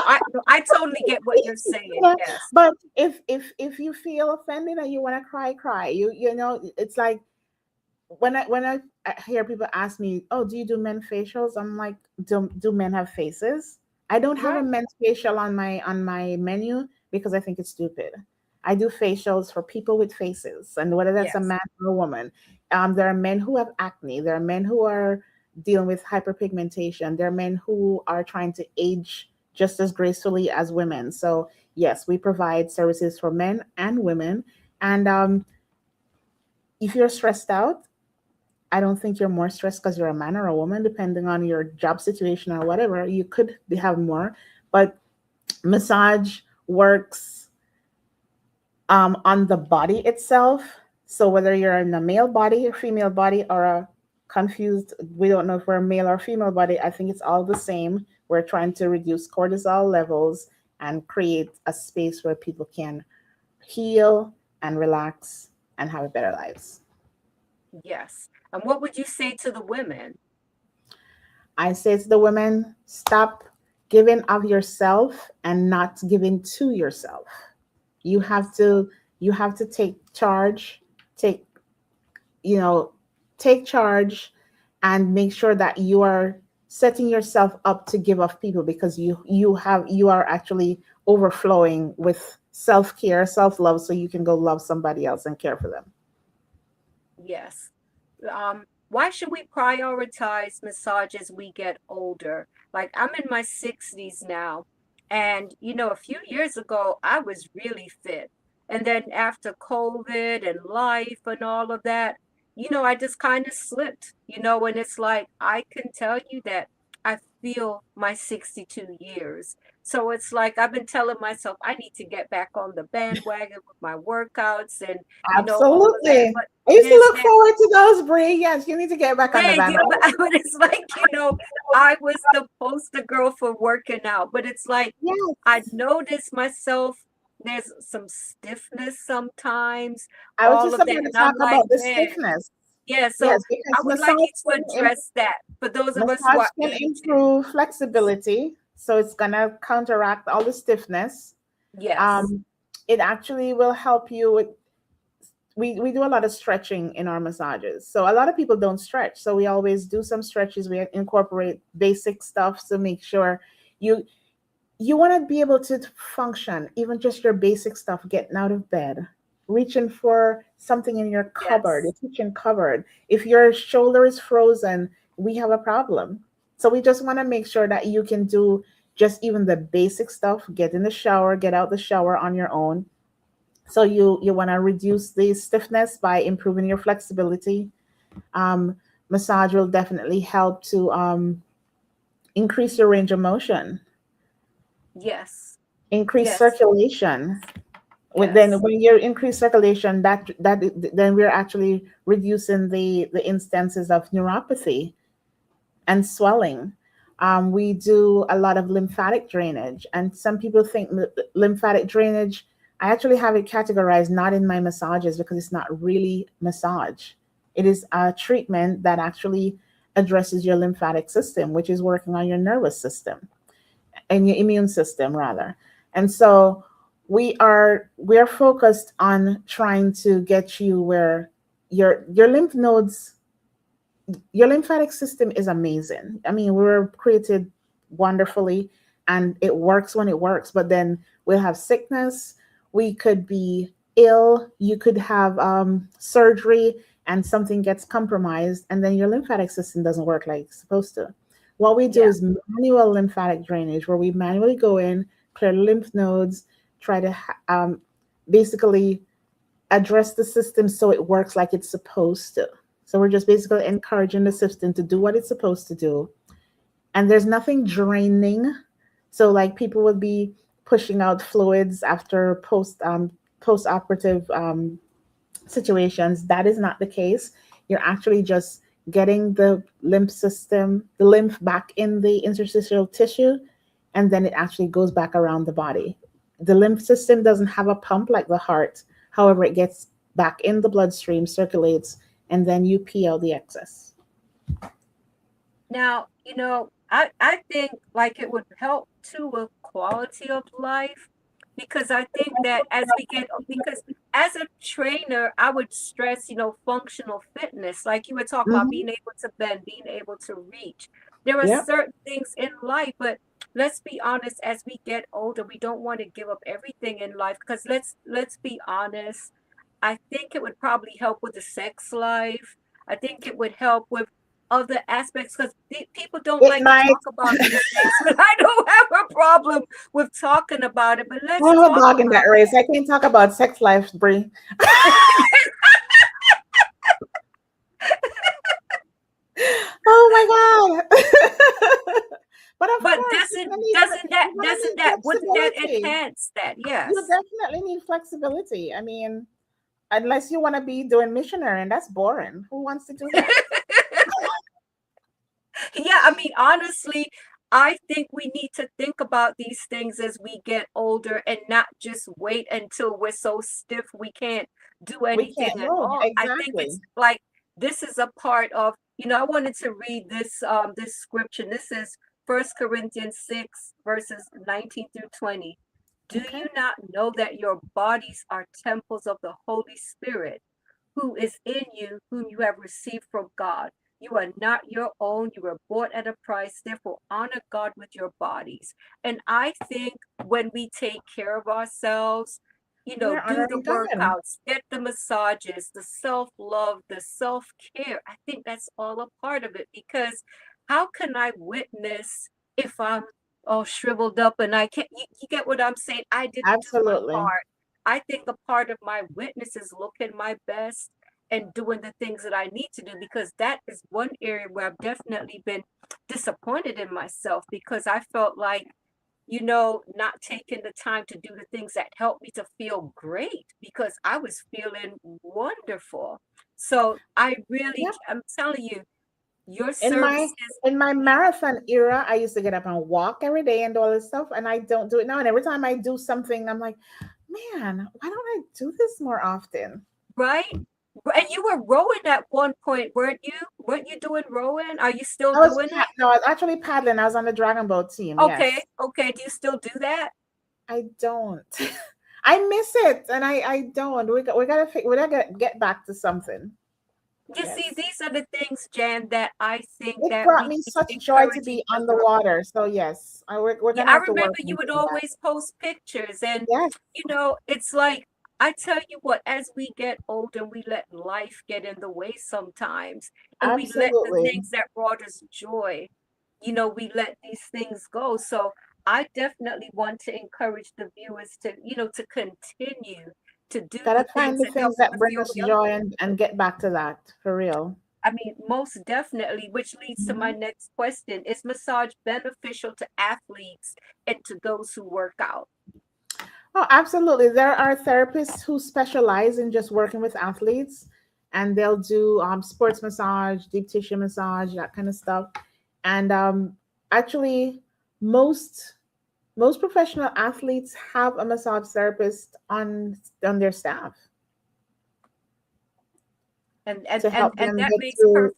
I totally get what you're saying. Yeah, Yes. but if you feel offended and you want to cry, cry. It's like when I hear people ask me, "Oh, do you do men facials?" I'm like, "Do men have faces?" I don't have a Right. men's facial on my menu because I think it's stupid. I do facials for people with faces, and whether that's a Yes. man or a woman. There are men who have acne. There are men who are dealing with hyperpigmentation. There are men who are trying to age just as gracefully as women. So yes, we provide services for men and women. And if you're stressed out, I don't think you're more stressed because you're a man or a woman, depending on your job situation or whatever. You could have more, but massage works on the body itself. So whether you're in a male body, a female body, or a confused, we don't know if we're a male or female body. I think it's all the same. We're trying to reduce cortisol levels and create a space where people can heal and relax and have a better lives. Yes. And what would you say to the women? I say to the women, stop giving of yourself and not giving to yourself. You have Yes. to you have to take charge, take you know, take charge and make sure that you are setting yourself up to give off people because you are actually overflowing with self-care, self-love so you can go love somebody else and care for them. Yes. Why should we prioritize massage as we get older? Like, I'm in my 60s now, and a few years ago, I was really fit. And then after COVID and life and all of that, I just kind of slipped, and it's like I can tell you that I feel my 62 years. So it's like I've been telling myself I need to get back on the bandwagon with my workouts and all of that. Absolutely. But I used to there's look that, forward to those, Brie. Yes, you need to get back on the yeah, yeah, but, bandwagon. but it's like, I was the poster girl for working out, but it's like I Yes. notice myself, there's some stiffness sometimes, I was all just of about that. to And talk I'm like, about the man, stiffness. yeah, Yes, so I because would like you to address that for those of us who massage are can aging. improve flexibility, so it's gonna counteract all the stiffness. Yes, Um, it actually will help you with. We do a lot of stretching in our massages, so a lot of people don't stretch. So we always do some stretches. We incorporate basic stuff to make sure you you want to be able to function, even just your basic stuff, getting out of bed, reaching for something in your cupboard, yes, your kitchen cupboard. If your shoulder is frozen, we have a problem. So we just want to make sure that you can do just even the basic stuff, get in the shower, get out the shower on your own, So you want to reduce the stiffness by improving your flexibility. Um, Massage will definitely help to increase your range of motion, Yes. increase Yes. circulation. Then Yes. when you increase circulation, that then we're actually reducing the instances of neuropathy and swelling. We do a lot of lymphatic drainage, and some people think lymphatic drainage. I actually have it categorized not in my massages because it's not really massage. It is a treatment that actually addresses your lymphatic system, which is working on your nervous system and your immune system rather. And so we are focused on trying to get you where your lymph nodes, your lymphatic system is amazing. I mean, we were created wonderfully and it works when it works, but then we'll have sickness. We could be ill. You could have surgery and something gets compromised, and then your lymphatic system doesn't work like it's supposed to. What we do Yeah. is manual lymphatic drainage, where we manually go in, clear lymph nodes, try to basically address the system so it works like it's supposed to. So we're just basically encouraging the system to do what it's supposed to do. And there's nothing draining. So like people would be pushing out fluids after post operative situations. That is not the case. You're actually just getting the lymph system, the lymph back in the interstitial tissue, and then it actually goes back around the body. The lymph system doesn't have a pump like the heart. However, it gets back in the bloodstream, circulates, and then you pee out the excess. Now, I think like it would help too with quality of life because I think that as we get, because as a trainer, I would stress, functional fitness. Like you were talking about Hmm. being able to bend, being able to reach. There are Yep. certain things in life, but let's be honest, as we get older, we don't want to give up everything in life because let's be honest. I think it would probably help with the sex life. I think it would help with other aspects because people don't It like to might. talk about these things, but I don't have a problem with talking about it. But I let's have a talk dog in that about race. I can't talk about sex life, Brie. it. Oh my god. But of But course, you're gonna doesn't need that wouldn't that flexibility. enhance that? You Yes. definitely need flexibility. I mean, unless you want to be doing missionary, and that's boring. Who wants to do that? Yeah, I mean, honestly, I think we need to think about these things as we get older and not just wait until we're so stiff we can't do We anything can't at move. all. I think it's Exactly. like this is a part of, I wanted to read this scripture. This is First Corinthians 6 verses 19 through 20. Do Okay. you not know that your bodies are temples of the Holy Spirit, who is in you, whom you have received from God? You are not your own. You were bought at a price. Therefore, honor God with your bodies. And I think when we take care of ourselves, We're do the honoring God. workouts, get the massages, the self love, the self care, I think that's all a part of it because how can I witness if I'm all shriveled up and I can't? You get what I'm saying? I didn't do my Absolutely. part. I think a part of my witness is looking my best and doing the things that I need to do because that is one area where I've definitely been disappointed in myself because I felt like, not taking the time to do the things that help me to feel great because I was feeling wonderful. So Yep. I'm telling you, your In my services, in my marathon era, I used to get up and walk every day and do all this stuff, and I don't do it now. And every time I do something, I'm like, man, why don't I do this more often? right? And you were rowing at one point, weren't you? Weren't you doing rowing? Are you still doing it? No, I was actually paddling. I was on the dragon boat team. Okay, Yes. okay. Do you still do that? I don't. I miss it, and I don't. We gotta get back to something. You see, Yes. these are the things, Jan, that I think It that brought we me need to such joy to encourage be each on the other. water. So yes, we're Yeah, gonna I have to remember work on you would doing that. always post pictures, and Yes, it's like I tell you what, as we get older, we let life get in the way sometimes, and we let the absolutely. things that brought us joy, we let these things go. So I definitely want to encourage the viewers to, to continue to do Gotta the find things the that help things that us bring feel us young. joy and get back to that for real. I mean, most definitely, which leads to my Mhm. next question. Is massage beneficial to athletes and to those who work out? Oh, absolutely. There are therapists who specialize in just working with athletes, and they'll do sports massage, deep tissue massage, that kind of stuff. And actually, most most professional athletes have a massage therapist on their staff and and to and help and them that get makes through. perfect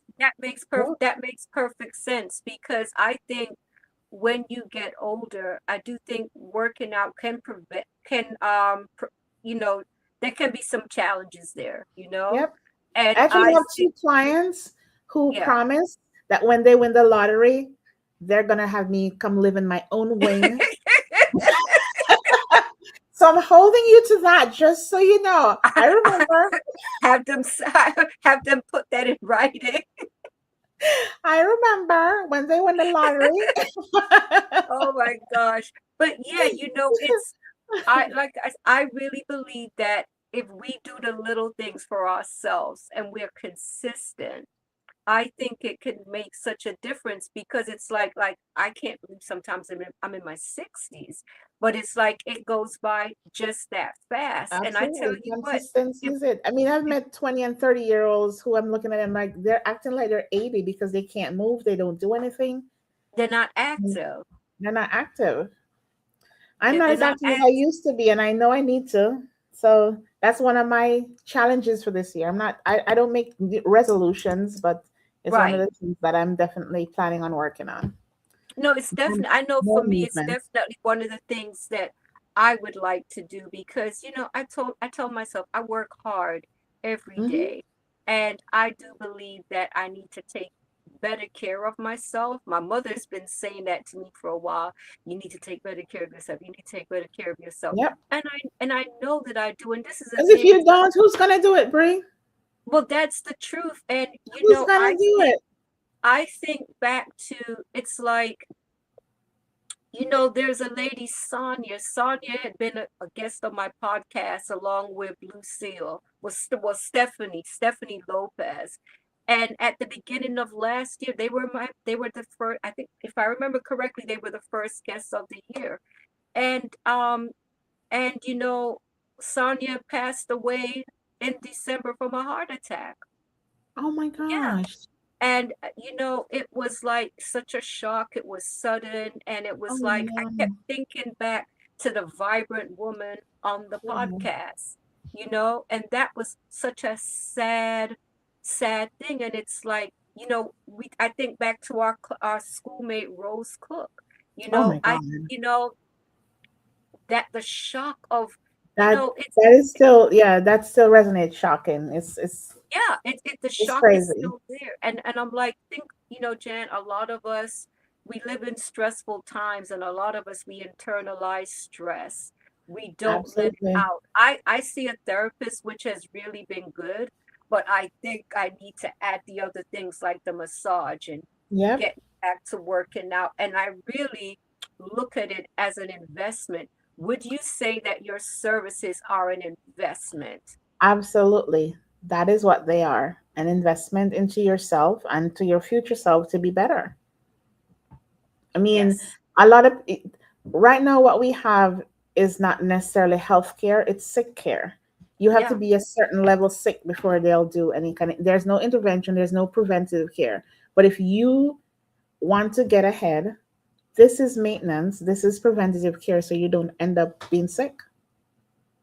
that makes perfect sense, because I think when you get older, I do think working out can prevent can you know, there can be some challenges there, Yep. and I actually I have think, two clients who yeah. promise that when they win the lottery, they're gonna have me come live in my own wing. So I'm holding you to that, just so you know. I remember, have them have them put that in writing. I remember when they won the lottery. Oh my gosh. But yeah, it's I really believe that if we do the little things for ourselves and we're consistent, I think it can make such a difference, because it's like I can't believe sometimes I'm in my 60s, but it's like it goes by just that fast. And I tell Absolutely. you what, Consistency if is it. I mean, I've if met 20 and 30-year-olds who I'm looking at them like they're acting like they're 80 because they can't move, they don't do anything. they're not Mm, active, they're not active. I'm not they're as not active as I active. used to be, and I know I need to. So that's one of my challenges for this year. I don't make resolutions, but it's one of Right. the things that I'm definitely planning on working on. No, it's More, definitely, I know for more me, it's movement. definitely one of the things that I would like to do, because, I tell myself I work hard every Hmm. day, and I do believe that I need to take better care of myself. My mother's been saying that to me for a while. You need to take better care of yourself. You need to take better care of yourself. Yep. And I know that I do. And this is the Because if thing, you don't, who's gonna do it, Brie? well, that's the truth. And Who's gonna do it? I think back to, it's like, there's a lady, Sonia. Sonia had been a guest on my podcast along with Lucille, was Stephanie Lopez. And at the beginning of last year, they were the first, I think, if I remember correctly, they were the first guests of the year. And Sonia passed away in December from a heart attack. Oh my Yeah. gosh. And it was like such a shock. It was sudden, and it Oh was like I kept no. thinking back to the vibrant woman on the Oh, podcast, and that was such a sad, sad thing. And it's like, we I think back to our schoolmate Rose Cook. oh my I God. that the shock of, That it's that is still, yeah, that still resonates shocking. yeah, the It's shock is crazy. still there. And I'm like, think, Jan, a lot of us, we live in stressful times, and a lot of us, we internalize stress. We don't let it Absolutely. out. I see a therapist, which has really been good, but I think I need to add the other things like the massage and Yep. get back to working out. And I really look at it as an investment. Would you say that your services are an investment? Absolutely. That is what they are. An investment into yourself and to your future self to be better. I mean, Yes. a lot of right now, what we have is not necessarily healthcare, it's sick care. You have to Yeah. be a certain level sick before they'll do any kind of, there's no intervention, there's no preventative care. But if you want to get ahead, this is maintenance, this is preventative care so you don't end up being sick.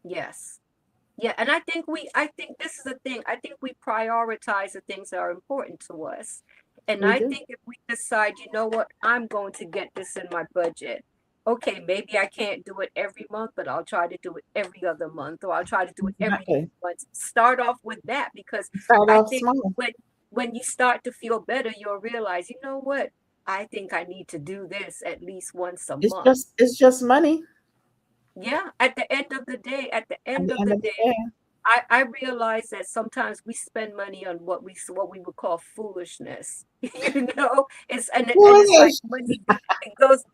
Yes. Yeah, and I think this is the thing. I think we prioritize the things that are important to us. And We I do. think if we decide, you know what, I'm going to get this in my budget. Okay, maybe I can't do it every month, but I'll try to do it every other month, or I'll try to do it every Exactly. 2 months. Start off with that, because Start I off think small. when you start to feel better, you'll realize, you know what, I think I need to do this at least once a month. It's just money Yeah, at the end of the day, at the end of the day. I realize that sometimes we spend money on what we would call foolishness. And it's like Foolish. money,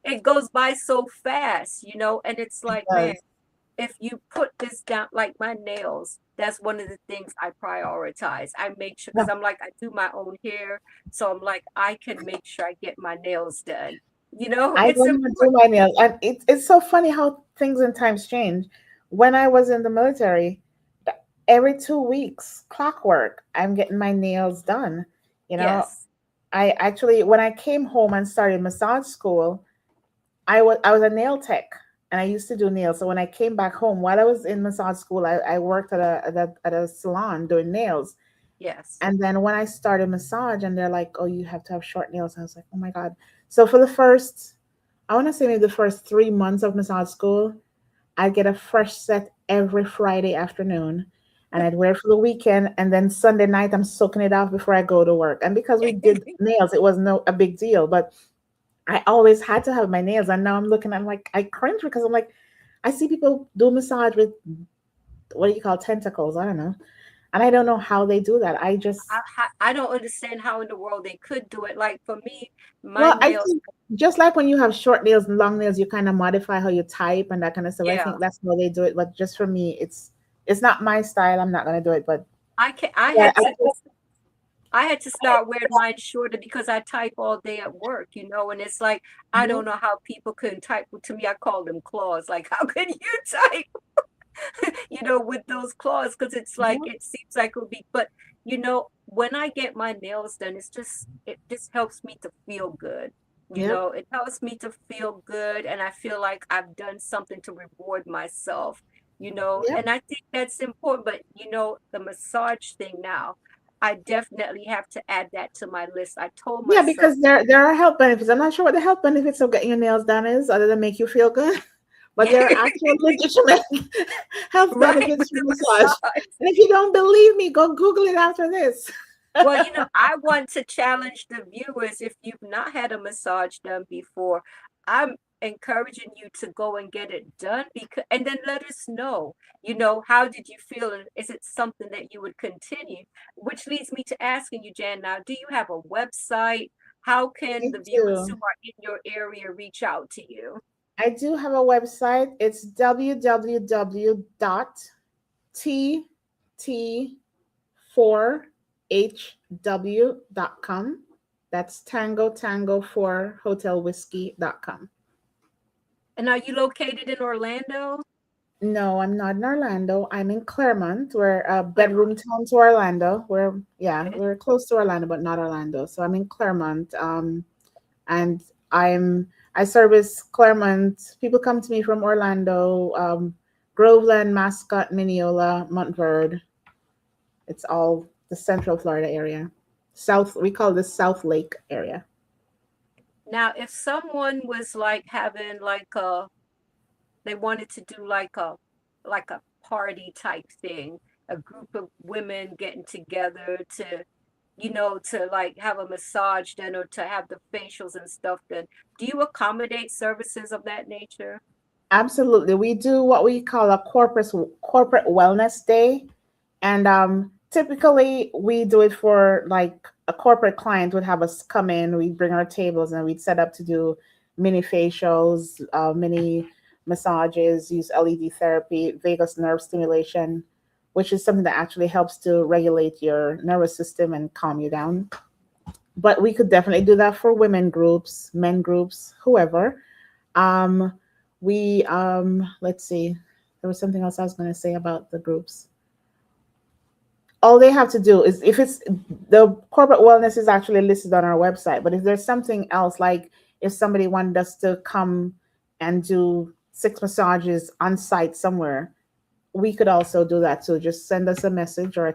it goes by so fast, and it's It like, man, does. if you put this down, like my nails, that's one of the things I prioritize. I make sure because No, I'm like I do my own hair, so I'm like I can make sure I get my nails done. I It's don't even do important. my nails. And it's so funny how things and times change. When I was in the military, every 2 weeks, clockwork, I'm getting my nails done. You know, Yes, I actually, when I came home and started massage school, I was a nail tech and I used to do nails. So when I came back home, while I was in massage school, I worked at a salon doing nails. yes. And then when I started massage, and they're like, "Oh, you have to have short nails," I was like, "Oh my god!" So for the first, I want to say maybe the first 3 months of massage school, I'd get a fresh set every Friday afternoon, and I'd wear it for the weekend, and then Sunday night I'm soaking it off before I go to work. And because we did nails, it was no a big deal, but I always had to have my nails. And now I'm looking, I'm like, I cringe because I'm like, I see people do massage with what do you call tentacles? I don't know. And I don't know how they do that. I just, I don't understand how in the world they could do it. Like for me, my well, I nails, think just like when you have short nails and long nails, you kind of modify how you type and that kind of stuff. I yeah. think that's how they do it. But just for me, it's not my style. I'm not gonna do it. But I can yeah, I had to start wearing mine shorter because I type all day at work, and it's like I don't mhm, know how people couldn't type. To me, I call them claws. Like, how can you type, with those claws? Because it's like mhm, it seems like it would be, but when I get my nails done, it just helps me to feel good. yep, It helps me to feel good, and I feel like I've done something to reward myself. yep. And I think that's important. But the massage thing now. I definitely have to add that to my list. I told Yeah, myself, because there are health benefits. I'm not sure what the health benefits of getting your nails done is, other than make you feel good. But yeah, there are actual legitimate health right, with benefits from the massage. massage. And if you don't believe me, go Google it after this. Well, I want to challenge the viewers. If you've not had a massage done before, I'm encouraging you to go and get it done and then let us know, how did you feel? And is it something that you would continue? Which leads me to asking you, Jan, now, do you have a website? How can I the viewers who do. are in your area reach out to you? I do have a website. It's www.tt4hw.com. That's Tango 4 Hotel Whiskey.com. And are you located in Orlando? No, I'm not in Orlando. I'm in Claremont. We're a Claremont. bedroom town to Orlando. Yeah, Okay. we're close to Orlando, but not Orlando. So I'm in Claremont. And I service Claremont. People come to me from Orlando, Groveland, Mascot, Mineola, Montverde. It's all the Central Florida area. We call this South Lake area. Now, if someone was like having they wanted to do like a party type thing, a group of women getting together to like have a massage done or to have the facials and stuff done, do you accommodate services of that nature? Absolutely. We do what we call a corporate wellness day. And typically we do it for like a corporate client would have us come in, we'd bring our tables and we'd set up to do mini facials, mini massages, use LED therapy, vagus nerve stimulation, which is something that actually helps to regulate your nervous system and calm you down. But we could definitely do that for women groups, men groups, whoever. Um, let's see, there was something else I was going to say about the groups. All they have to do is, if it's the corporate wellness is actually listed on our website, but if there's something else, like if somebody wanted us to come and do 6 massages on site somewhere, we could also do that too. Just send us a message or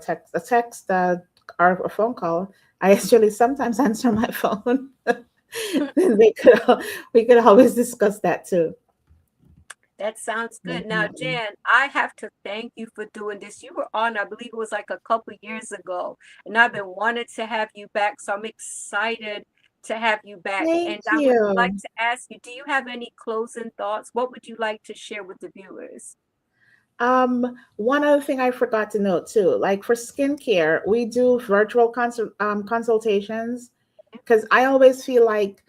or a phone call. I actually sometimes answer my phone. Then we could always discuss that too. That sounds good. Now, Jan, I have to thank you for doing this. You were on, I believe it was like a couple years ago, and I've been wanting to have you back, so I'm excited to have you back. Thank And I would like you. to ask you, do you have any closing thoughts? What would you like to share with the viewers? One other thing I forgot to note too, like for skincare, we do virtual consultations because I always feel like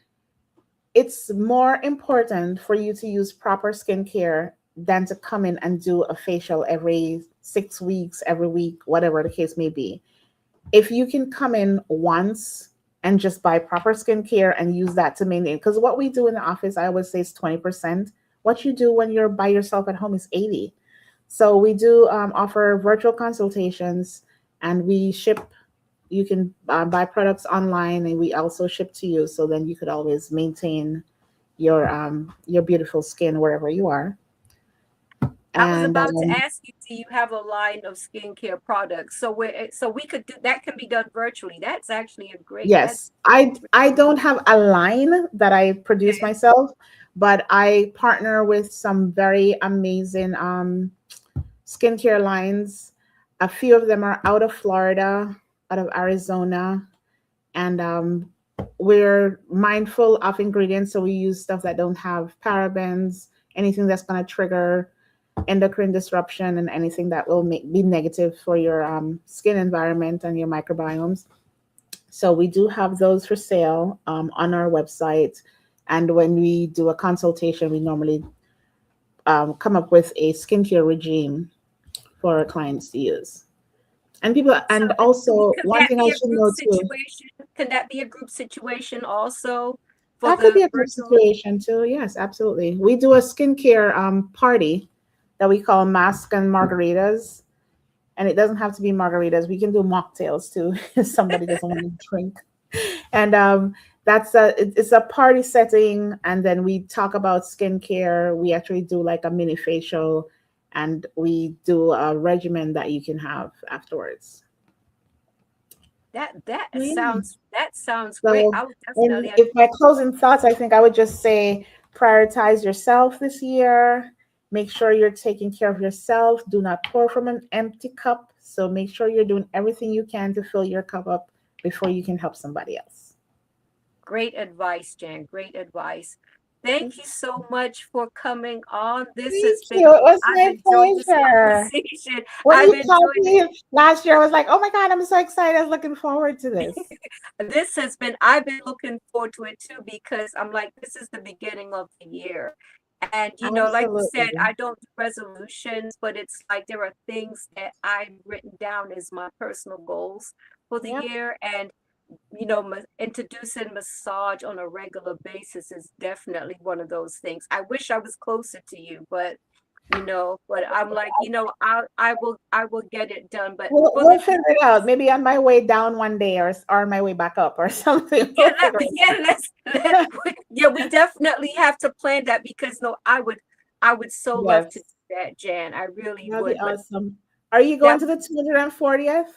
it's more important for you to use proper skincare than to come in and do a facial every 6 weeks, every week, whatever the case may be. If you can come in once and just buy proper skincare and use that to maintain, because what we do in the office, I always say is 20%. What you do when you're by yourself at home is 80. So we do offer virtual consultations, and we ship. You can buy products online, and we also ship to you. So then you could always maintain your beautiful skin wherever you are. I was And about to ask you, do you have a line of skincare products? So we could do that, can be done virtually. That's actually a great, that's yes, I don't have a line that I produce okay. myself, but I partner with some very amazing skincare lines. A few of them are out of Florida, out of Arizona, and we're mindful of ingredients. So we use stuff that don't have parabens, anything that's going to trigger endocrine disruption, and anything that will be negative for your skin environment and your microbiomes. So we do have those for sale on our website. And when we do a consultation, we normally come up with a skincare regime for our clients to use. And people, So and also could one that thing I be a should group know too, situation? Can that be a group situation also for that could the be a group virtual? situation too. Yes, absolutely. We do a skincare party that we call Mask and Margaritas. And it doesn't have to be margaritas. We can do mocktails too if somebody doesn't want to drink. And it's a party setting, and then we talk about skincare. We actually do like a mini facial, and we do a regimen that you can have afterwards. Yeah. That sounds great. So, I would and definitely. if my closing thoughts, I think I would just say prioritize yourself this year. Make sure you're taking care of yourself. Do not pour from an empty cup. So make sure you're doing everything you can to fill your cup up before you can help somebody else. Great advice, Jan. Great advice. Thank you so much for coming on. This Thank has been, you. It was I've my enjoyed this pleasure. conversation. When I've you called enjoyed me last year, I was like, oh my God, I'm so excited. I was looking forward to this. this has been, I've been looking forward to it too, because I'm like, this is the beginning of the year. And, like you said, Absolutely. I don't do resolutions, but it's like there are things that I've written down as my personal goals for the Yep. year. And, introducing massage on a regular basis is definitely one of those things. I wish I was closer to you, but I'm like, I will get it done. But for We'll the figure it out. Maybe on my way down one day, or on my way back up or something. Yeah, We'll figure yeah, it yeah, we definitely have to plan that, because no, I would so love to Yes, do that, Jan. I really that'd be would. But awesome. Are you going that to the 240th?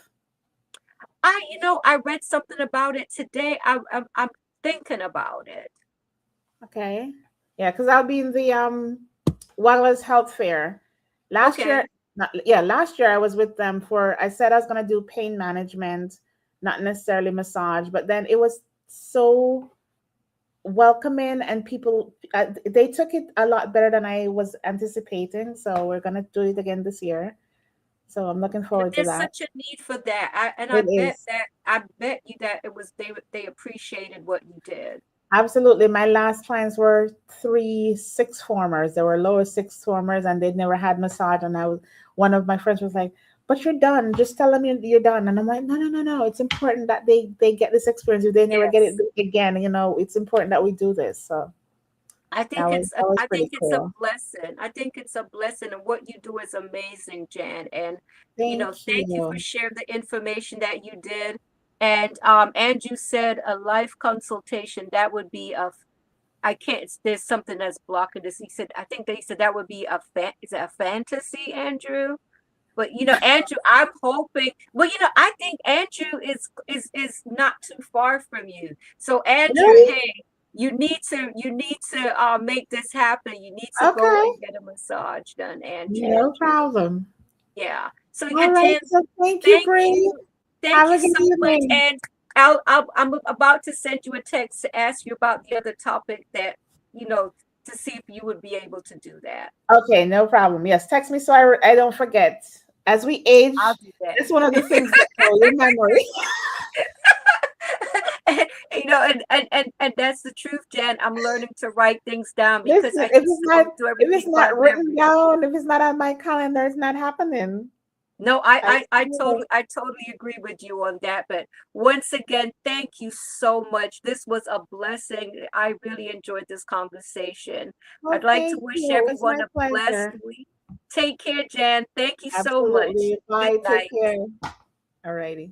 I read something about it today. I'm thinking about it. Okay. Yeah, because I'll be in the Wellness Health Fair. Last year, Okay. last year I was with them for, I said I was going to do pain management, not necessarily massage, but then it was so welcoming, and people, they took it a lot better than I was anticipating. So we're going to do it again this year. So I'm looking Yeah, forward to there's that. such a need for that. I It bet is. that I bet you that it was they appreciated what you did. Absolutely. My last clients were three six formers. They were lower six formers, and they'd never had massage. And one of my friends was like, but you're done. Just tell them you're done. And I'm like, no, no, no, no. It's important that they get this experience. If they never get it Yes. again, it's important that we do this. So that was I think pretty it's a cool. blessing. I think it's a blessing, and what you do is amazing, Jan. And Thank thank you for you. sharing the information that you did. And Andrew said a life consultation, that would be I can't. There's something that's blocking this. He said, I think they said that would be is it a fantasy, Andrew? But Andrew, I'm hoping. Well, I think Andrew is not too far from you. So Andrew, Really? hey, you need to make this happen. You need to go Okay. and get a massage done, Andrew. No problem. Yeah. So yeah, All right. Jan, So thank you, thank Bree. you, thank Have you a good so much. evening. And I'm about to send you a text to ask you about the other topic that to see if you would be able to do that. Okay, no problem. Yes, text me so I don't forget. As we I'll age, do that. that's one of the things that your memory. And that's the truth, Jen. I'm learning to write things down because Listen, I used to go do if it's everything by not written memory. down, if it's not on my calendar, it's not happening. No, I know. I totally agree with you on that. But once again, thank you so much. This was a blessing. I really enjoyed this conversation. I'd Well, like to thank wish you. It's everyone my a blessed pleasure. week. Take care, Jan. Thank you so much. Absolutely. Good Bye. Take night. care. Alrighty.